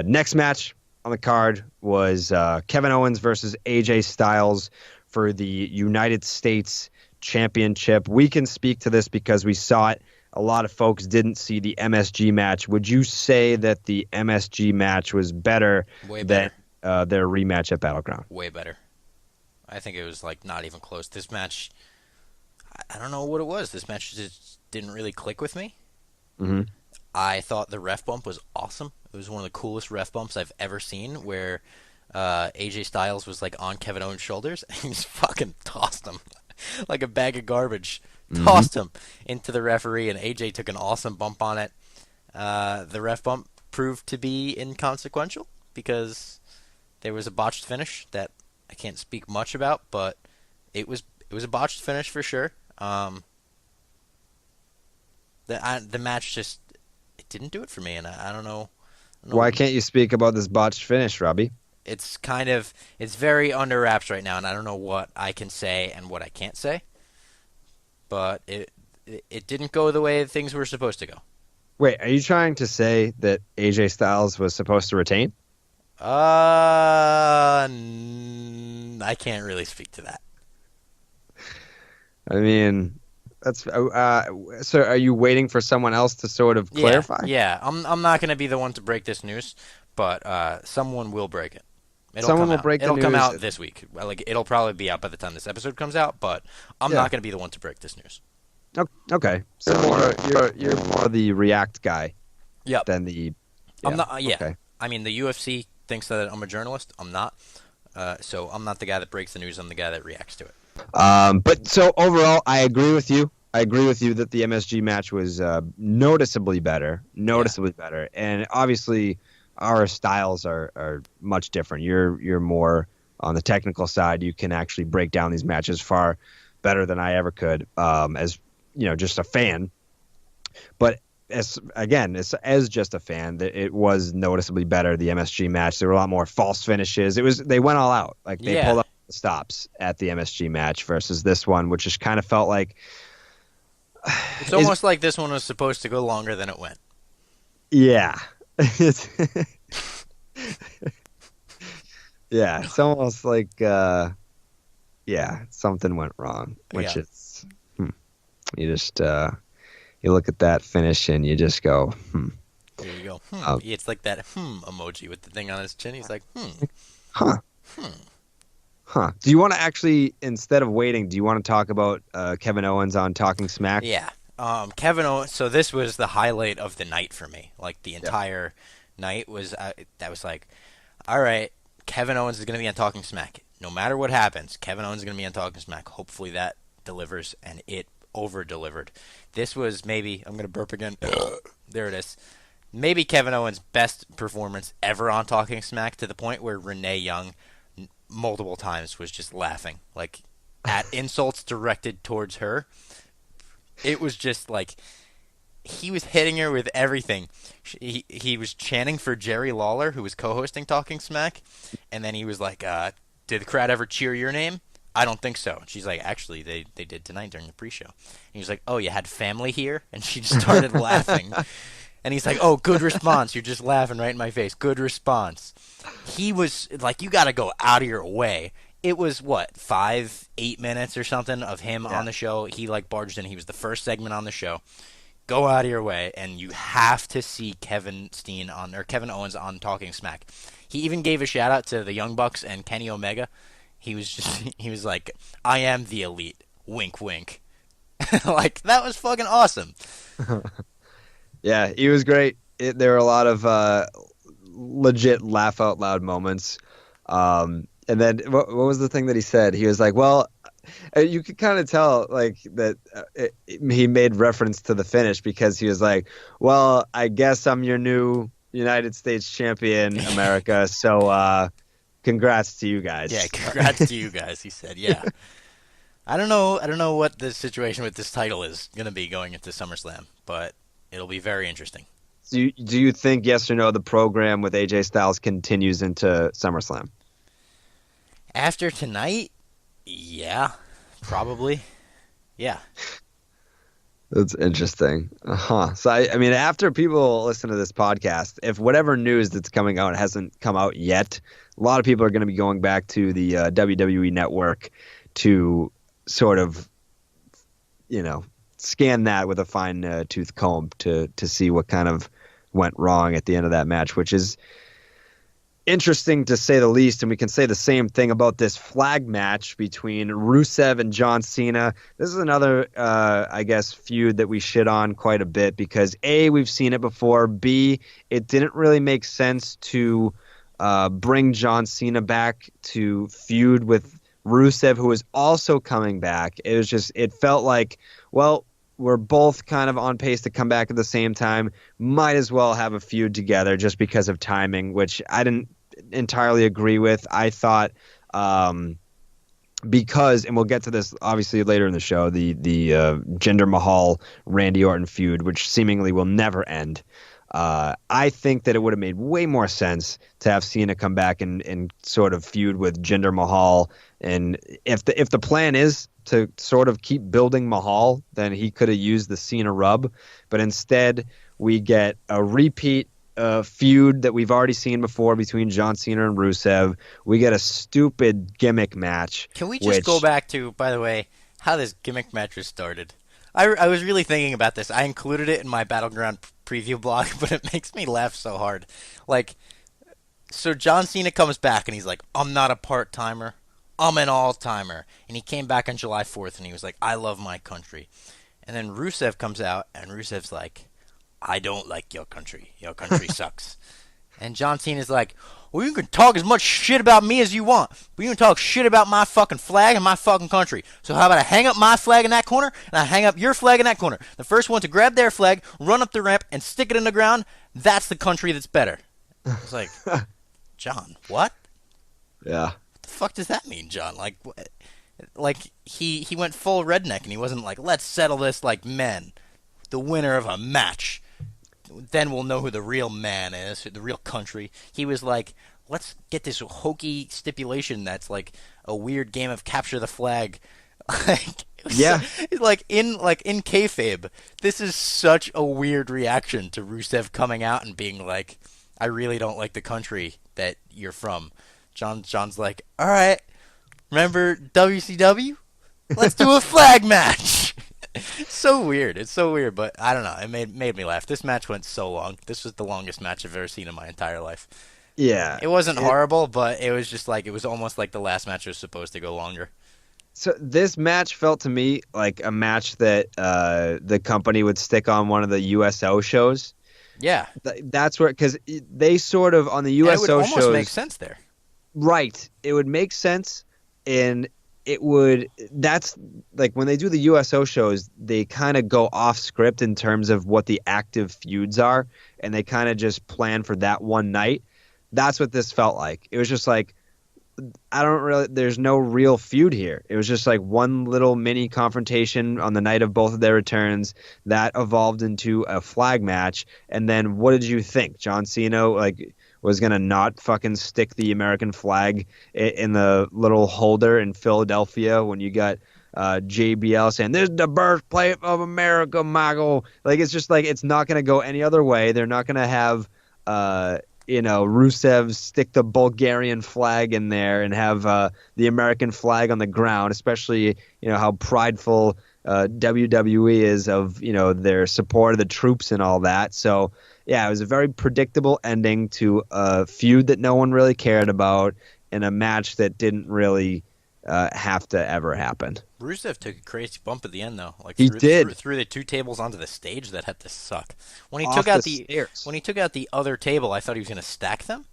Next match on the card was Kevin Owens versus AJ Styles for the United States Championship. We can speak to this because we saw it. A lot of folks didn't see the MSG match. Would you say that the MSG match was better Way than better. their rematch at Battleground? Way better. I think it was like not even close. This match, I don't know what it was. This match just didn't really click with me. Mm-hmm. I thought the ref bump was awesome. It was one of the coolest ref bumps I've ever seen, where AJ Styles was like on Kevin Owens' shoulders and he just fucking tossed him like a bag of garbage. Tossed him into the referee, and AJ took an awesome bump on it. The ref bump proved to be inconsequential because there was a botched finish that I can't speak much about, but it was a botched finish for sure. The match just it didn't do it for me, and I don't know. Why can't you speak about this botched finish, Robbie? It's it's very under wraps right now, and I don't know what I can say and what I can't say. But it didn't go the way things were supposed to go. Wait, are you trying to say that AJ Styles was supposed to retain? I can't really speak to that. I mean, that's so. Are you waiting for someone else to sort of Yeah, clarify? yeah. I'm not gonna be the one to break this news, but someone will break it. It'll Someone come will out. break the It'll come news. out this week. Like it'll probably be out by the time this episode comes out, but I'm Yeah. not gonna be the one to break this news. Okay. So you're more the React guy Yep. than the. I'm Yeah. not. Yeah. Okay. I mean, the UFC thinks that I'm a journalist. I'm not. So I'm not the guy that breaks the news. I'm the guy that reacts to it. But so overall, I agree with you. I agree with you that the MSG match was noticeably better, and obviously our styles are much different. You're more on the technical side. You can actually break down these matches far better than I ever could, as just a fan. But as just a fan, that it was noticeably better. The MSG match, there were a lot more false finishes. They went all out, like they Yeah. pulled out the stops at the MSG match versus this one, which just kind of felt like It's almost like this one was supposed to go longer than it went. yeah. Yeah, it's almost like something went wrong, which Yeah. is you just you look at that finish and you just go There you go. Um, It's like that emoji with the thing on his chin. He's like, huh. Do you want to actually, instead of waiting, do you want to talk about Kevin Owens on Talking Smack? Yeah. Kevin Owens. So this was the highlight of the night for me. Like the entire night was that was like, all right, Kevin Owens is going to be on Talking Smack. No matter what happens, Kevin Owens is going to be on Talking Smack. Hopefully that delivers, and it over delivered. This was maybe, I'm going to burp again. There it is. Maybe Kevin Owens' best performance ever on Talking Smack, to the point where Renee Young multiple times was just laughing, like at insults directed towards her. It was just like he was hitting her with everything. He was chanting for Jerry Lawler, who was co-hosting Talking Smack, and then he was like, "Did the crowd ever cheer your name?" I don't think so. And she's like, "Actually, they did tonight during the pre-show." And he was like, "Oh, you had family here?" And she just started laughing. And he's like, "Oh, good response. You're just laughing right in my face. Good response." He was like, "You got to go out of your way." It was what, 5-8 minutes or something of him on the show. He like barged in. He was the first segment on the show. Go out of your way, and you have to see Kevin Owens on Talking Smack. He even gave a shout out to the Young Bucks and Kenny Omega. He was like, "I am the elite." Wink, wink. Like that was fucking awesome. Yeah, he was great. There were a lot of legit laugh out loud moments. And then what was the thing that he said? He was like, well, you could kind of tell like that he made reference to the finish, because he was like, well, I guess I'm your new United States champion, America. So congrats to you guys. Yeah, congrats to you guys, he said. Yeah. I don't know what the situation with this title is going to be going into SummerSlam, but it'll be very interesting. Do you think, yes or no, the program with AJ Styles continues into SummerSlam? After tonight, yeah, probably. Yeah. That's interesting. So, I mean, after people listen to this podcast, if whatever news that's coming out hasn't come out yet, a lot of people are going to be going back to the WWE Network to sort of, scan that with a fine tooth comb to see what kind of went wrong at the end of that match, which is interesting to say the least. And we can say the same thing about this flag match between Rusev and John Cena. This is another, feud that we shit on quite a bit, because A, we've seen it before. B, it didn't really make sense to bring John Cena back to feud with Rusev, who was also coming back. It felt like, well, we're both kind of on pace to come back at the same time. Might as well have a feud together just because of timing, which I didn't entirely agree with. I thought because, and we'll get to this obviously later in the show, the Jinder Mahal Randy Orton feud, which seemingly will never end. I think that it would have made way more sense to have Cena come back and sort of feud with Jinder Mahal. And if the plan is to sort of keep building Mahal, then he could have used the Cena rub. But instead, we get a repeat feud that we've already seen before between John Cena and Rusev. We get a stupid gimmick match. Can we just go back to, by the way, how this gimmick match was started? I was really thinking about this. I included it in my Battleground preview blog, but it makes me laugh so hard. Like, so John Cena comes back and he's like, I'm not a part-timer. I'm an all-timer. And he came back on July 4th and he was like, I love my country. And then Rusev comes out and Rusev's like, I don't like your country. Your country sucks. And John Cena's like, well, you can talk as much shit about me as you want, but you can talk shit about my fucking flag and my fucking country. So how about I hang up my flag in that corner and I hang up your flag in that corner? The first one to grab their flag, run up the ramp, and stick it in the ground, that's the country that's better. It's like, John, what? Yeah. The fuck does that mean, John? Like he went full redneck and he wasn't like, let's settle this like men. The winner of a match. Then we'll know who the real man is, the real country. He was like, let's get this hokey stipulation that's like a weird game of capture the flag. Yeah. Like in kayfabe, this is such a weird reaction to Rusev coming out and being like, I really don't like the country that you're from. John's like, all right, remember WCW? Let's do a flag match. So weird. It's so weird, but I don't know. It made me laugh. This match went so long. This was the longest match I've ever seen in my entire life. Yeah. It wasn't horrible, but it was just like, it was almost like the last match was supposed to go longer. So this match felt to me like a match that the company would stick on one of the USO shows. Yeah. That's where, because they sort of, on the USO shows. It would almost make sense there. Right. It would make sense, and that's like when they do the USO shows, they kind of go off script in terms of what the active feuds are, and they kind of just plan for that one night. That's what this felt like. It was just like, there's no real feud here. It was just like one little mini confrontation on the night of both of their returns that evolved into a flag match. And then what did you think? John Cena was going to not fucking stick the American flag in the little holder in Philadelphia when you got JBL saying, this is the birthplace of America, Michael. Like, it's just like, it's not going to go any other way. They're not going to have, Rusev stick the Bulgarian flag in there and have the American flag on the ground, especially, how prideful WWE is of, their support of the troops and all that. So, yeah, it was a very predictable ending to a feud that no one really cared about and a match that didn't really have to ever happen. Rusev took a crazy bump at the end, though. Like he did. Threw the two tables onto the stage. That had to suck. When he Off took out the stairs. When he took out the other table, I thought he was going to stack them,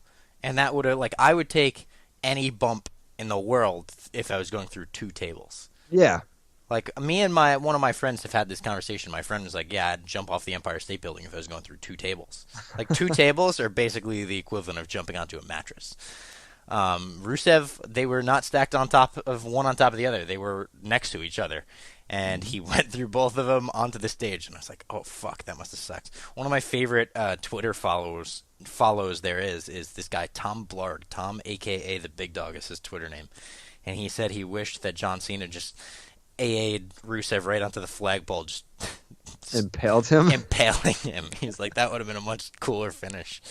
and that would have I would take any bump in the world if I was going through two tables. Yeah. Like, me and one of my friends have had this conversation. My friend was like, yeah, I'd jump off the Empire State Building if I was going through two tables. Like, two tables are basically the equivalent of jumping onto a mattress. Rusev, they were not stacked on top of the other. They were next to each other. And he went through both of them onto the stage. And I was like, oh, fuck, that must have sucked. One of my favorite Twitter follows there is this guy, Tom Blarg. Tom, a.k.a. the Big Dog, is his Twitter name. And he said he wished that John Cena just AA'd Rusev right onto the flagpole, just impaled him? Impaling him. He's like, that would have been a much cooler finish.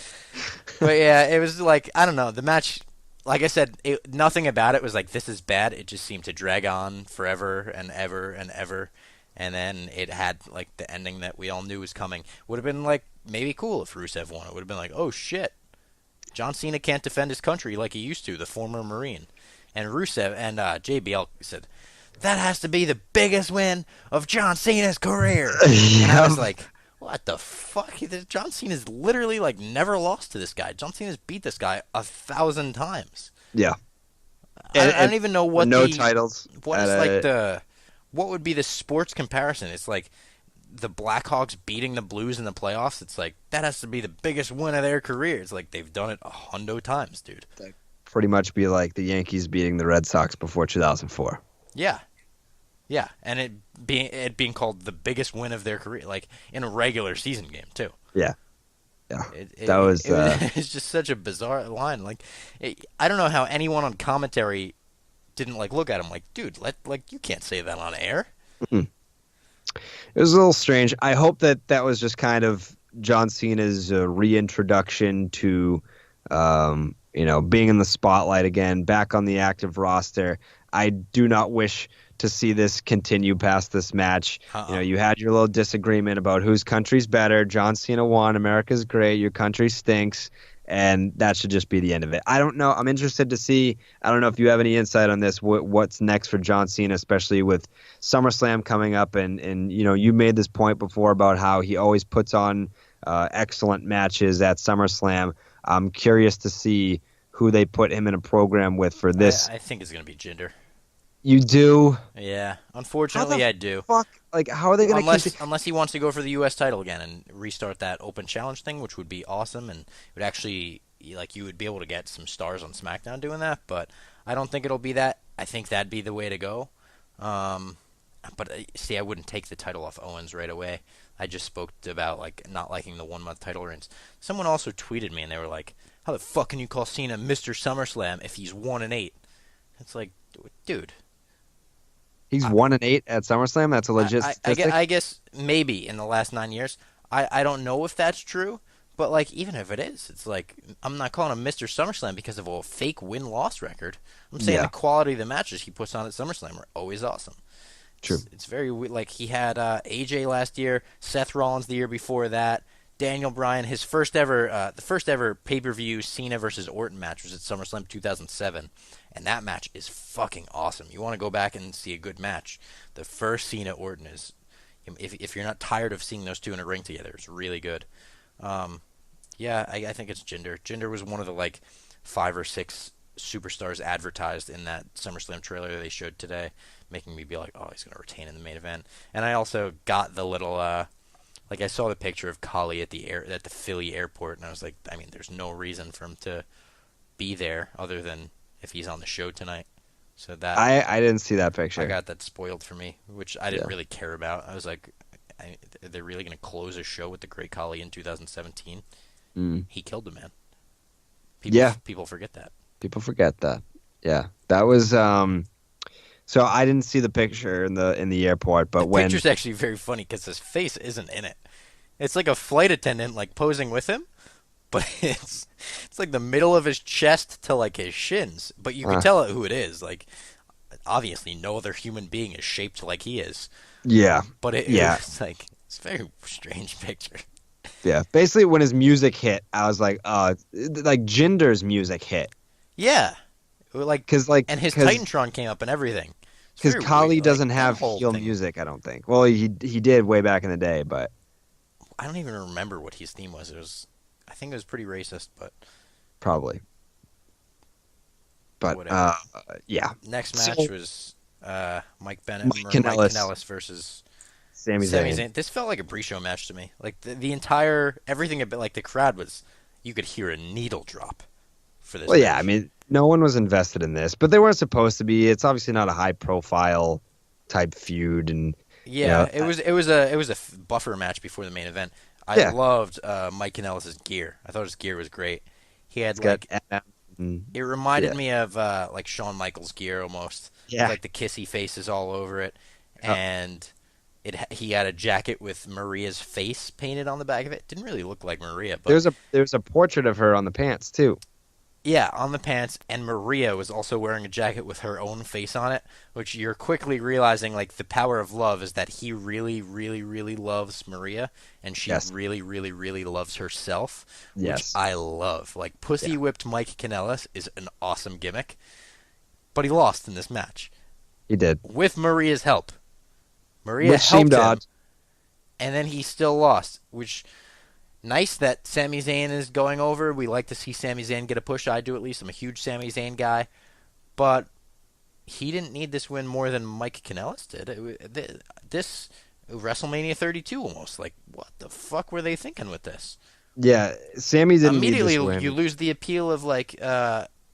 But yeah, it was like, I don't know, the match, like I said, nothing about it was like, this is bad. It just seemed to drag on forever and ever and ever. And then it had like the ending that we all knew was coming. Would have been like maybe cool if Rusev won. It would have been like, oh shit, John Cena can't defend his country like he used to, the former Marine. And Rusev and JBL said, that has to be the biggest win of John Cena's career. And I was like, what the fuck? John Cena's literally like never lost to this guy. John Cena's beat this guy 1,000 times. Yeah. I don't even know what titles. What is like what would be the sports comparison? It's like the Blackhawks beating the Blues in the playoffs. It's like, that has to be the biggest win of their career. It's like they've done it 100 times, dude. That'd pretty much be like the Yankees beating the Red Sox before 2004. Yeah. Yeah, and it being called the biggest win of their career, like in a regular season game too. Yeah, yeah. It's just such a bizarre line. Like, I don't know how anyone on commentary didn't like look at him like, dude, you can't say that on air. Mhm. It was a little strange. I hope that was just kind of John Cena's reintroduction to, being in the spotlight again, back on the active roster. I do not wish to see this continue past this match. Uh-uh. You had your little disagreement about whose country's better. John Cena won. America's great. Your country stinks. And that should just be the end of it. I don't know. I'm interested to see. I don't know if you have any insight on this. What's next for John Cena, especially with SummerSlam coming up, and you made this point before about how he always puts on excellent matches at SummerSlam. I'm curious to see who they put him in a program with for this. I think it's gonna be Jinder. You do? Yeah, unfortunately, I do. Fuck. Like, how are they going to Unless he wants to go for the U.S. title again and restart that open challenge thing, which would be awesome, and it would actually, like, you would be able to get some stars on SmackDown doing that. But I don't think it'll be that. I think that'd be the way to go. But see, I wouldn't take the title off Owens right away. I just spoke about like not liking the 1 month title reigns. Someone also tweeted me and they were like, "How the fuck can you call Cena Mr. SummerSlam if he's 1-8?" It's like, dude. He's 1-8 at SummerSlam. That's a legit statistic. I guess maybe in the last 9 years. I don't know if that's true, but like even if it is, it's like I'm not calling him Mr. SummerSlam because of a fake win-loss record. I'm saying the quality of the matches he puts on at SummerSlam are always awesome. True. It's very like he had AJ last year, Seth Rollins the year before that, Daniel Bryan. His the first ever pay-per-view Cena versus Orton match was at SummerSlam 2007. And that match is fucking awesome. You want to go back and see a good match. The first Cena Orton is, if you're not tired of seeing those two in a ring together, it's really good. Yeah, I think it's Jinder. Jinder was one of the like 5 or 6 superstars advertised in that SummerSlam trailer they showed today, making me be like, oh, he's going to retain in the main event. And I also got the little, like I saw the picture of Khali at the Philly airport, and I was like, I mean, there's no reason for him to be there other than if he's on the show tonight. So that I didn't see that picture. I got that spoiled for me, which I didn't really care about. I was like, they're really going to close a show with the Great Khali in 2017? He killed the man. People forget that. People forget that. Yeah, that was. So I didn't see the picture in the airport, but the picture's actually very funny because his face isn't in it. It's like a flight attendant like posing with him. But it's like the middle of his chest to like his shins. But you can tell who it is. Like, obviously, no other human being is shaped like he is. Yeah. But it's like it's a very strange picture. Yeah. Basically, when his music hit, I was like Jinder's music hit. Yeah. And his Titantron came up and everything. Because Khali doesn't have heel music, I don't think. Well, he did way back in the day, but I don't even remember what his theme was. I think it was pretty racist, but probably. But yeah. Next match was Mike Kanellis versus Sami Zayn. This felt like a pre-show match to me. Like the entire everything, a bit like the crowd was. You could hear a needle drop for this. Well, match. Yeah, I mean, no one was invested in this, but they weren't supposed to be. It's obviously not a high-profile type feud, and yeah, it was a buffer match before the main event. I loved Mike Kanellis' gear. I thought his gear was great. He had it reminded me of like Shawn Michaels' gear almost. Yeah, like the kissy faces all over it, and he had a jacket with Maria's face painted on the back of it. Didn't really look like Maria, but there's a portrait of her on the pants too. Yeah, on the pants, and Maria was also wearing a jacket with her own face on it, which you're quickly realizing, like, the power of love is that he really, really, really loves Maria, and she really, really, really loves herself, which I love. Like, Pussy Whipped Mike Kanellis is an awesome gimmick, but he lost in this match. He did. With Maria's help. Maria helped him, and then he still lost, which... Nice that Sami Zayn is going over. We like to see Sami Zayn get a push. I do at least. I'm a huge Sami Zayn guy. But he didn't need this win more than Mike Kanellis did. This WrestleMania 32 almost. Like, what the fuck were they thinking with this? Yeah, Sami didn't immediately need this win. You lose the appeal of like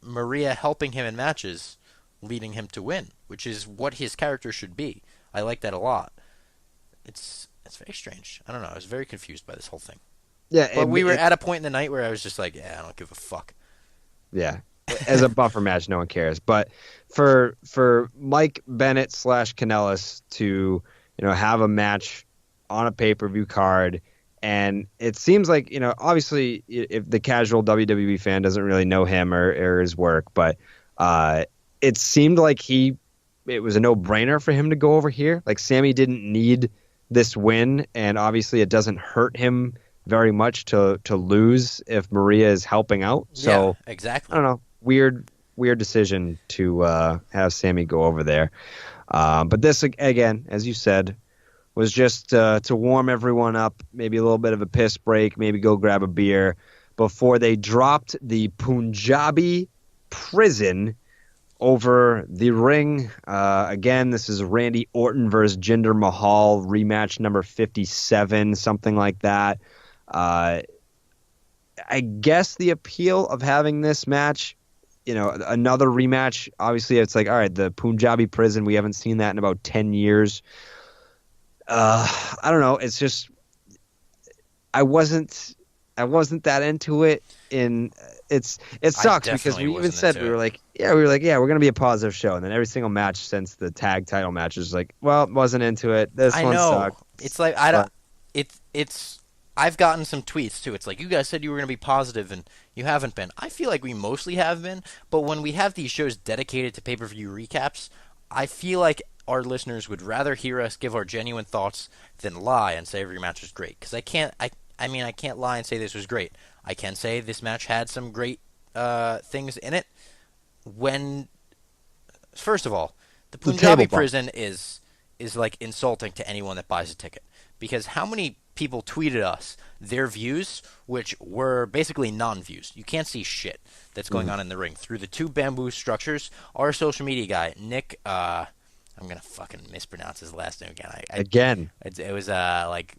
Maria helping him in matches, leading him to win, which is what his character should be. I like that a lot. It's very strange. I don't know. I was very confused by this whole thing. Yeah, but we were at a point in the night where I was just like, I don't give a fuck. Yeah. as a buffer match, no one cares. But for Mike Bennett slash Kanellis to have a match on a pay-per-view card, and it seems like obviously if the casual WWE fan doesn't really know him or his work, but it seemed like it was a no-brainer for him to go over here. Like Sammy didn't need this win, and obviously it doesn't hurt him very much to lose if Maria is helping out. So yeah, exactly. I don't know, weird decision to have Sammy go over there. But this again, as you said, was just to warm everyone up, maybe a little bit of a piss break, maybe go grab a beer before they dropped the Punjabi prison over the ring. Again, this is Randy Orton versus Jinder Mahal, rematch number 57, something like that. I guess the appeal of having this match, another rematch, obviously it's like, all right, the Punjabi prison, we haven't seen that in about 10 years. I don't know. It's just I wasn't that into it. It sucks because we even said we were like, we're gonna be a positive show, and then every single match since the tag title match is like, well, wasn't into it. This one sucked. It's like I don't. It's. I've gotten some tweets too. It's like you guys said you were gonna be positive, and you haven't been. I feel like we mostly have been, but when we have these shows dedicated to pay-per-view recaps, I feel like our listeners would rather hear us give our genuine thoughts than lie and say every match was great. Because I can't lie and say this was great. I can say this match had some great things in it. First of all, the Punjabi prison is like insulting to anyone that buys a ticket. Because how many people tweeted us their views, which were basically non-views. You can't see shit that's going on in the ring. Through the two bamboo structures, our social media guy, Nick, I'm going to fucking mispronounce his last name again. It was like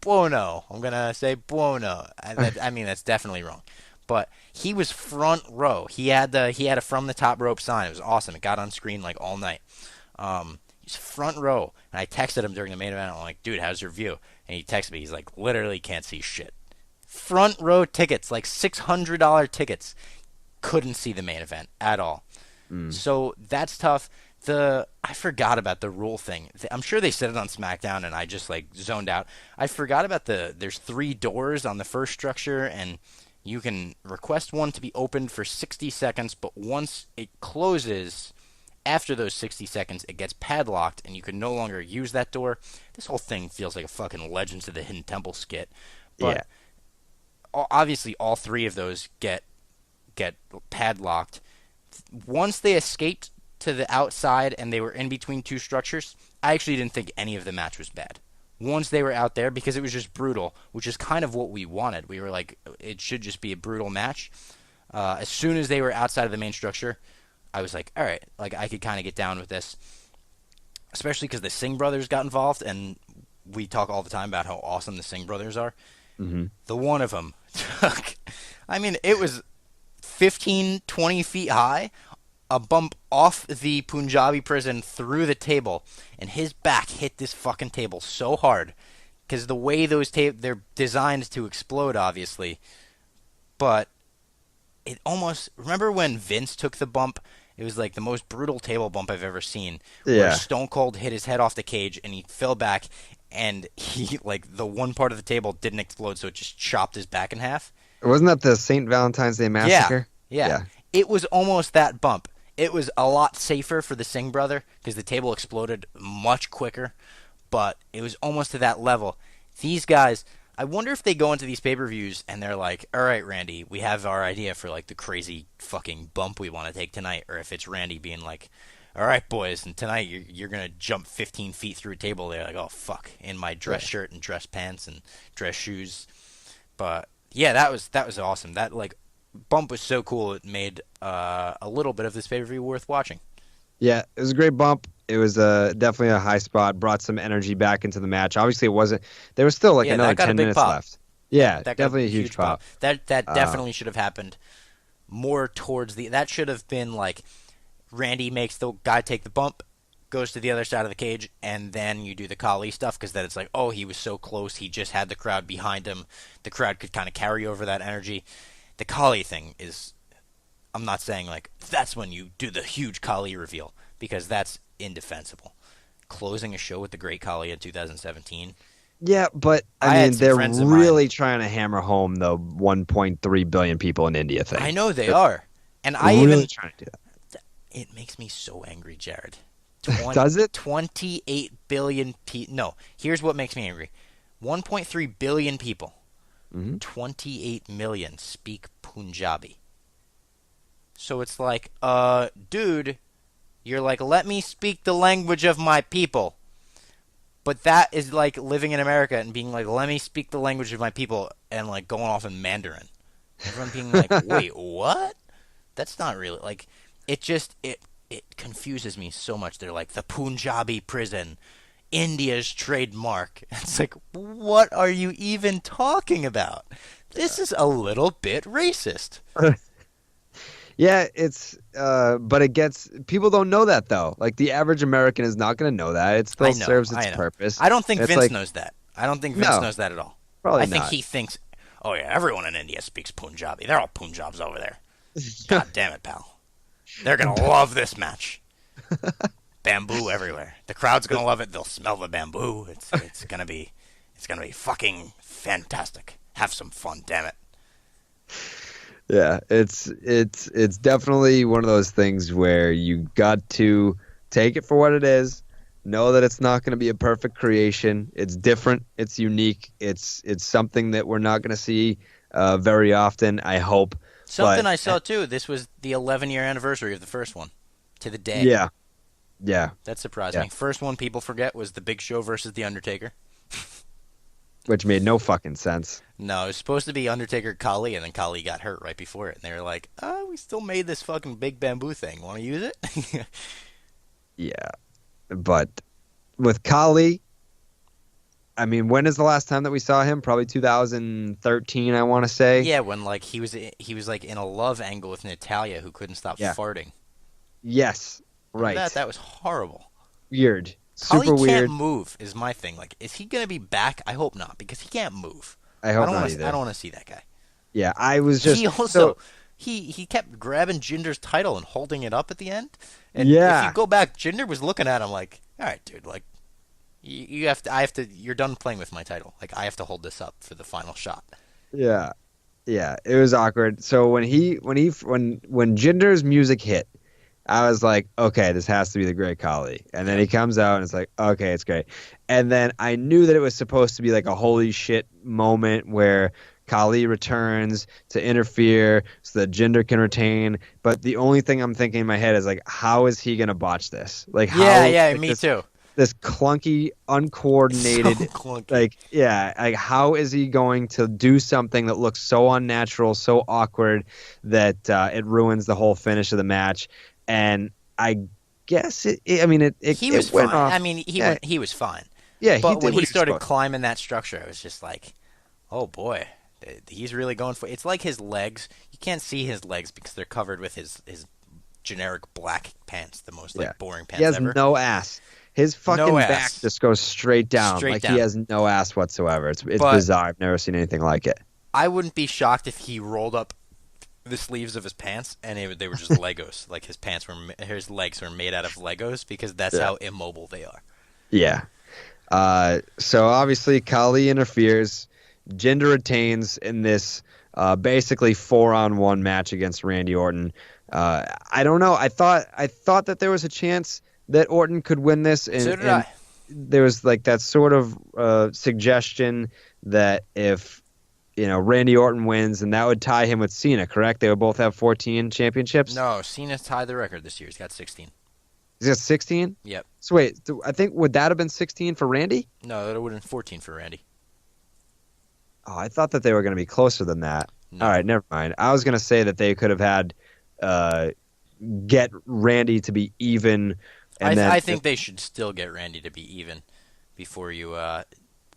Buono. I'm going to say Buono. I mean, that's definitely wrong. But he was front row. He had a from the top rope sign. It was awesome. It got on screen like all night. He's front row. And I texted him during the main event. I'm like, dude, how's your view? And he texted me. He's like, literally can't see shit. Front row tickets, like $600 tickets. Couldn't see the main event at all. So that's tough. I forgot about the rule thing. I'm sure they said it on SmackDown, and I just like zoned out. I forgot about there's 3 doors on the first structure, and you can request one to be opened for 60 seconds, but once it closes, after those 60 seconds, it gets padlocked, and you can no longer use that door. This whole thing feels like a fucking Legends of the Hidden Temple skit. But obviously, all 3 of those get padlocked. Once they escaped to the outside and they were in between 2 structures, I actually didn't think any of the match was bad. Once they were out there, because it was just brutal, which is kind of what we wanted. We were like, it should just be a brutal match. As soon as they were outside of the main structure, I was like, all right, like I could kind of get down with this. Especially because the Singh brothers got involved, and we talk all the time about how awesome the Singh brothers are. Mm-hmm. The one of them took, I mean, it was 15, 20 feet high, a bump off the Punjabi prison through the table, and his back hit this fucking table so hard because the way those they're designed to explode, obviously. But it almost, remember when Vince took the bump? It was like the most brutal table bump I've ever seen. Where Stone Cold hit his head off the cage and he fell back, and he like the one part of the table didn't explode, so it just chopped his back in half. Wasn't that the St. Valentine's Day Massacre? Yeah. It was almost that bump. It was a lot safer for the Singh brother because the table exploded much quicker, but it was almost to that level. These guys, I wonder if they go into these pay-per-views and they're like, all right, Randy, we have our idea for like the crazy fucking bump we want to take tonight, or if it's Randy being like, all right, boys, and tonight you're going to jump 15 feet through a table. They're like, oh, fuck, in my dress shirt and dress pants and dress shoes. But yeah, that was awesome. That like bump was so cool. It made a little bit of this pay-per-view worth watching. Yeah, it was a great bump. It was definitely a high spot. Brought some energy back into the match. Obviously, it wasn't. There was still like another 10 minutes left. Yeah, that definitely a huge pop. That definitely should have happened more towards the. That should have been like Randy makes the guy take the bump, goes to the other side of the cage, and then you do the Kali stuff, because then it's like, oh, he was so close. He just had the crowd behind him. The crowd could kind of carry over that energy. The Kali thing is I'm not saying like that's when you do the huge Khali reveal because that's indefensible. Closing a show with the Great Khali in 2017. Yeah, but I I had mean, some they're friends of mine. really trying to hammer home the 1.3 billion people in India I thing. know they They're are, and I really even trying to do it makes me so angry, Jared. that. Does it? 28 billion people. No, here's what makes me angry. 1.3 billion people. Hmm. 28 million speak Punjabi. So it's like, dude, you're like, let me speak the language of my people. But that is like living in America and being like, let me speak the language of my people and like going off in Mandarin. Everyone being like, wait, what? That's not really like it confuses me so much. They're like the Punjabi prison, India's trademark. It's like, what are you even talking about? This is a little bit racist. Yeah, but it gets people don't know that though. Like the average American is not going to know that. It still I know, serves its I know. purpose. I don't think It's Vince like, knows that. I don't think Vince no, knows that at all. I probably think not. he thinks, oh yeah, everyone in India speaks Punjabi. They're all Punjabs over there. God damn it, pal. They're gonna love this match. Bamboo everywhere. The crowd's gonna love it. They'll smell the bamboo. It's gonna be fucking fantastic. Have some fun, damn it. Yeah, it's definitely one of those things where you got to take it for what it is. Know that it's not going to be a perfect creation. It's different. It's unique. It's something that we're not going to see very often. I hope. Something But I saw too. This was the 11-year anniversary of the first one, to the day. yeah, yeah, That surprised yeah, me. First one people forget was the Big Show versus the Undertaker. which made no fucking sense. No, it was supposed to be Undertaker Khali, and then Khali got hurt right before it. And they were like, "Oh, we still made this fucking big bamboo thing. Want to use it?" Yeah, but with Kali, I mean, when is the last time that we saw him? Probably 2013, I want to say. Yeah, when like he was like in a love angle with Natalia, who couldn't stop Yeah. farting. Yes. Remember Right. that? That was horrible. Weird. Khali Super can't weird. move. Is my thing. Like, is he gonna be back? I hope not, because he can't move. I I hope don't not want to. I either. don't want to see that guy. Yeah, I was He just also so he kept grabbing Jinder's title and holding it up at the end. And if you yeah. go back, Jinder was looking at him like, "All right, dude, like you have to. I have to. You're done playing with my title. Like I have to hold this up for the final shot." Yeah. Yeah, it was awkward. So when Jinder's music hit, I was like, okay, this has to be the Great Khali. And then Yep. he comes out and it's like, okay, it's great. And then I knew that it was supposed to be like a holy shit moment where Khali returns to interfere so that Jinder can retain. But the only thing I'm thinking in my head is like, how is he gonna botch this? Like Yeah, how yeah, like me too. this clunky, So uncoordinated, clunky. like, yeah, like how is he going to do something that looks so unnatural, so awkward that it ruins the whole finish of the match? And I guess I mean, He was it went fine. I off. mean, Yeah, he was fine. yeah, he But when did what he he was started supposed to. climbing that structure, I was just like, "Oh boy, he's really going for." It's like his legs. You can't see his legs because they're covered with his generic black pants, the most Yeah, like boring he pants has ever. no ass. His No fucking back ass, just goes straight down. straight Like he down. has no ass whatsoever. It's But bizarre. I've never seen anything like it. I wouldn't be shocked if he rolled up the sleeves of his pants and they were just Legos. Like his legs were made out of Legos because that's Yeah. how immobile they are. Yeah. So obviously Kali interferes. Jinder retains in this basically 4-on-1 match against Randy Orton. I don't know. I thought that there was a chance that Orton could win this, So did and I. there was like that sort of suggestion that if Randy Orton wins, and that would tie him with Cena. Correct? They would both have 14 championships. No, Cena's tied the record this year. He's got 16. Is it 16? Yep. So wait, I think would that have been 16 for Randy? No, that would have been 14 for Randy. Oh, I thought that they were going to be closer than that. No. All right, never mind. I was going to say that they could have had uh, get Randy to be even, and then I think they should still get Randy to be even before you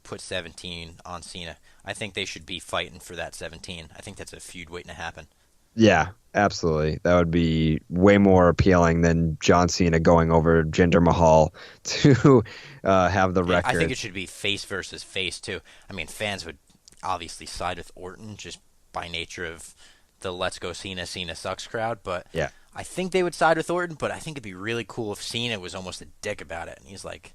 put 17 on Cena. I think they should be fighting for that 17. I think that's a feud waiting to happen. yeah, absolutely. That would be way more appealing than John Cena going over Jinder Mahal to have the Yeah, I record. think it should be face versus face too. I mean, fans would obviously side with Orton just by nature of the Let's Go Cena sucks crowd, but Yeah. I think they would side with Orton, but I think it'd be really cool if Cena was almost a dick about it. And he's like,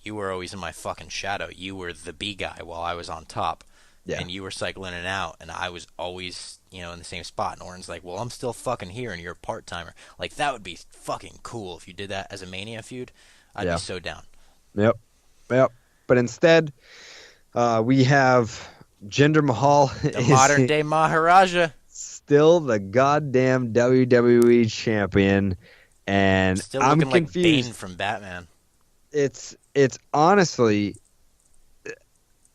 you were always in my fucking shadow. You were the B guy while I was on top. Yeah. And you were cycling in and out, and I was always, in the same spot. And Orton's like, well, I'm still fucking here, and you're a part-timer. Like, that would be fucking cool if you did that as a Mania feud. I'd be so down. Yep. But instead, we have Jinder Mahal. The modern-day Maharaja. Still the goddamn WWE champion, and still I'm looking confused. like Bane from Batman. It's honestly,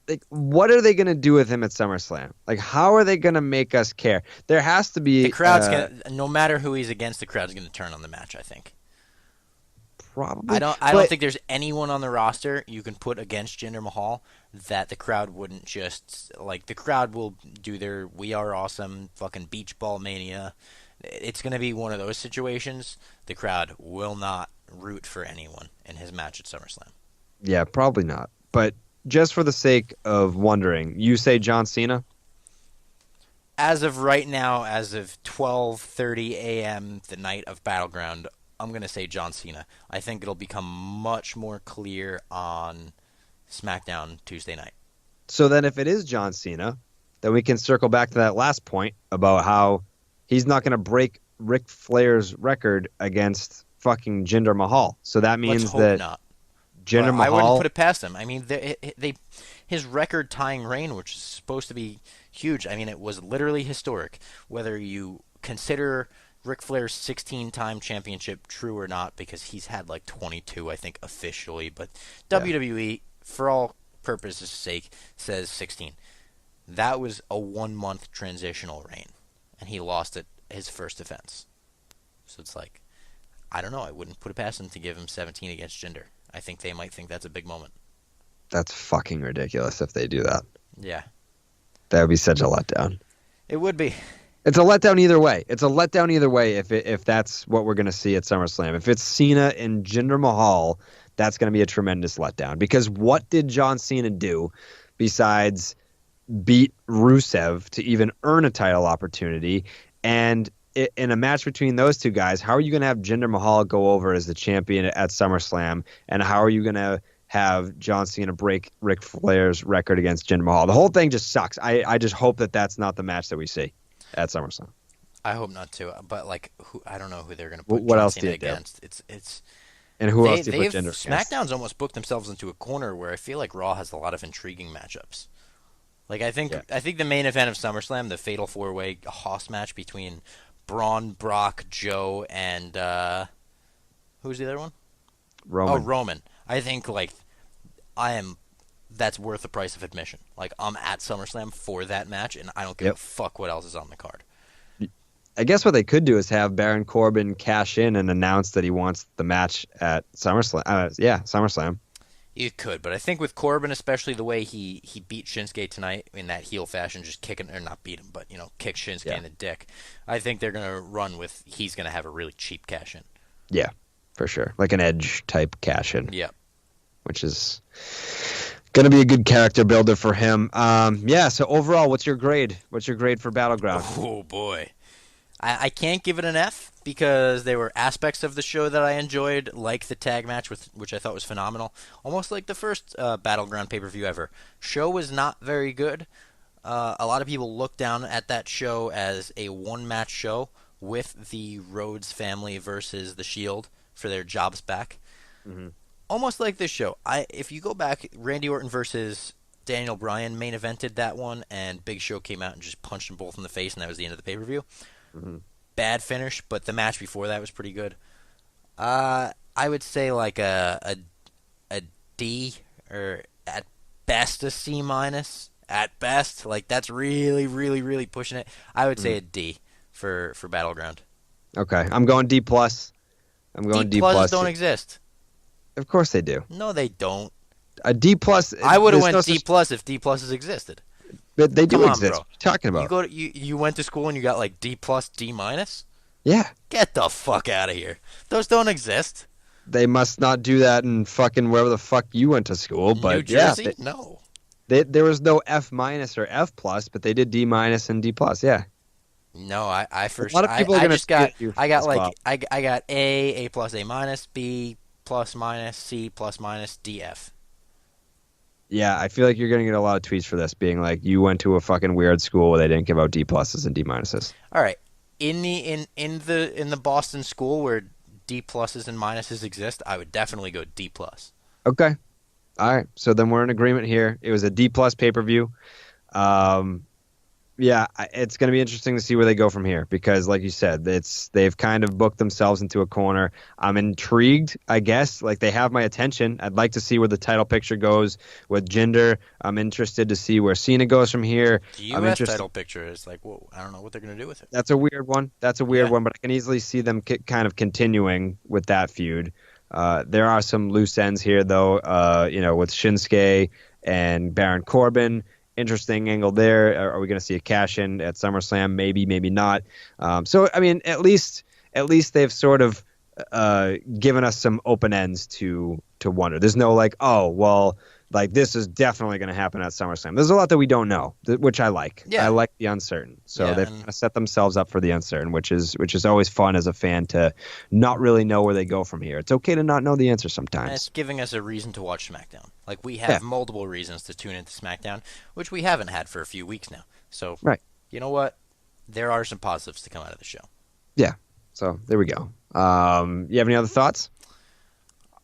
like, what are they going to do with him at SummerSlam? Like, how are they going to make us care? There has to be the crowd's gonna, no matter who he's against, the crowd's gonna turn on the match. I think. Probably. I don't think there's anyone on the roster you can put against Jinder Mahal that the crowd wouldn't just like. The crowd will do their "We Are Awesome" fucking beach ball mania. It's gonna be one of those situations. The crowd will not root for anyone in his match at SummerSlam. Yeah, probably not. But just for the sake of wondering, you say John Cena? As of right now, as of 12:30 a.m. the night of Battleground, I'm going to say John Cena. I think it'll become much more clear on SmackDown Tuesday night. So then if it is John Cena, then we can circle back to that last point about how he's not going to break Ric Flair's record against fucking Jinder Mahal. So that means Let's hope that not. Jinder Mahal... I wouldn't put it past him. I mean, his record-tying reign, which is supposed to be huge, I mean, it was literally historic. Whether you consider Ric Flair's 16-time championship true or not, because he's had like 22, I think, officially. But WWE, for all purposes' sake, says 16. That was a 1-month transitional reign, and he lost it his first defense. So it's like, I don't know. I wouldn't put it past him to give him 17 against Jinder. I think they might think that's a big moment. That's fucking ridiculous if they do that. Yeah. That would be such a letdown. It would be. It's a letdown either way. It's a letdown either way if that's what we're going to see at SummerSlam. If it's Cena and Jinder Mahal, that's going to be a tremendous letdown. Because what did John Cena do besides beat Rusev to even earn a title opportunity? And in a match between those two guys, how are you going to have Jinder Mahal go over as the champion at SummerSlam? And how are you going to have John Cena break Ric Flair's record against Jinder Mahal? The whole thing just sucks. I just hope that that's not the match that we see at SummerSlam. I hope not too. But like, I don't know who they're going to put what John else Cena do you do? against. It's and who else do you put Jinder against? SmackDown's almost booked themselves into a corner where I feel like Raw has a lot of intriguing matchups. Like I think the main event of SummerSlam, the Fatal 4-Way Hoss match between Braun, Brock, Joe, and who's the other one? Roman. Oh, Roman. I think that's worth the price of admission. Like, I'm at SummerSlam for that match, and I don't give a fuck what else is on the card. I guess what they could do is have Baron Corbin cash in and announce that he wants the match at SummerSlam. SummerSlam. You could, but I think with Corbin, especially the way he beat Shinsuke tonight in that heel fashion, just kicking, or not beat him, but, kick Shinsuke in the dick, I think they're going to run with he's going to have a really cheap cash in. Yeah, for sure. Like an Edge type cash in. Yeah. Which is going to be a good character builder for him. So overall, what's your grade? What's your grade for Battleground? Oh, boy. I can't give it an F because there were aspects of the show that I enjoyed, like the tag match, which I thought was phenomenal. Almost like the first Battleground pay-per-view ever. Show was not very good. A lot of people look down at that show as a one-match show with the Rhodes family versus the Shield for their jobs back. Mm-hmm. Almost like this show. If you go back, Randy Orton versus Daniel Bryan main evented that one, and Big Show came out and just punched them both in the face, and that was the end of the pay-per-view. Mm-hmm. Bad finish, but the match before that was pretty good. I would say like a D, or at best a C minus. At best, like that's really, really, really pushing it. I would say a D for Battleground. Okay, I'm going D plus. I'm going D plus. Don't exist. Of course they do. No, they don't. A D plus. I would have went D plus if D pluses existed. But they do exist. Bro. What are you talking about? You went to school and you got like D plus, D minus? Yeah. Get the fuck out of here. Those don't exist. They must not do that in fucking wherever the fuck you went to school. But New Jersey? Yeah, No. There was no F minus or F plus, but they did D minus and D plus. Yeah. No, I A first lot of people are I going to just see got it you I got as like well. I got A plus A minus, B plus minus, C plus minus, D F. Yeah, I feel like you're going to get a lot of tweets for this, being like, you went to a fucking weird school where they didn't give out D pluses and D minuses. All right. In the Boston school where D pluses and minuses exist, I would definitely go D plus. Okay. All right. So then we're in agreement here. It was a D plus pay per view. Um, Yeah, it's going to be interesting to see where they go from here because, like you said, they've kind of booked themselves into a corner. I'm intrigued, I guess. Like they have my attention. I'd like to see where the title picture goes with Jinder. I'm interested to see where Cena goes from here. The I'm U.S. interested. title picture is like, whoa, I don't know what they're gonna do with it. That's a weird one. That's a weird Yeah. one, but I can easily see them kind of continuing with that feud. There are some loose ends here, though. With Shinsuke and Baron Corbin. Interesting angle there. Are we going to see a cash in at SummerSlam? Maybe, maybe not. So, I mean, at least they've sort of given us some open ends to wonder. There's no like, oh, well, like this is definitely going to happen at SummerSlam. There's a lot that we don't know, which I like. I Yeah. like the uncertain. So Yeah, they've and kind of set themselves up for the uncertain, which is always fun as a fan to not really know where they go from here. It's okay to not know the answer it's sometimes. giving us a reason to watch SmackDown. Like we Yeah, have multiple reasons to tune into SmackDown, which we haven't had for a few weeks now. So, right. you know what? There are some positives to come out of the show. Yeah. So there we go. You have any other thoughts?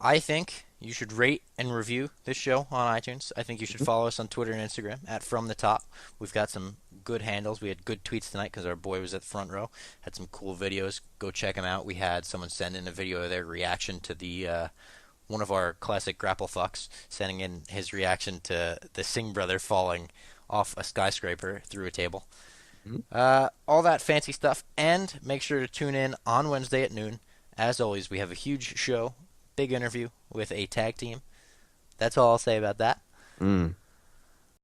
I think you should rate and review this show on iTunes. I think you should Mhm. follow us on Twitter and Instagram at From the Top. We've got some good handles. We had good tweets tonight because our boy was at the front row. Had some cool videos. Go check them out. We had someone send in a video of their reaction to the one of our classic grapple fucks, sending in his reaction to the Singh brother falling off a skyscraper through a table. Mhm. All that fancy stuff. And make sure to tune in on Wednesday at noon. As always, we have a huge show, big interview with a tag team. That's all I'll say about that. Mm.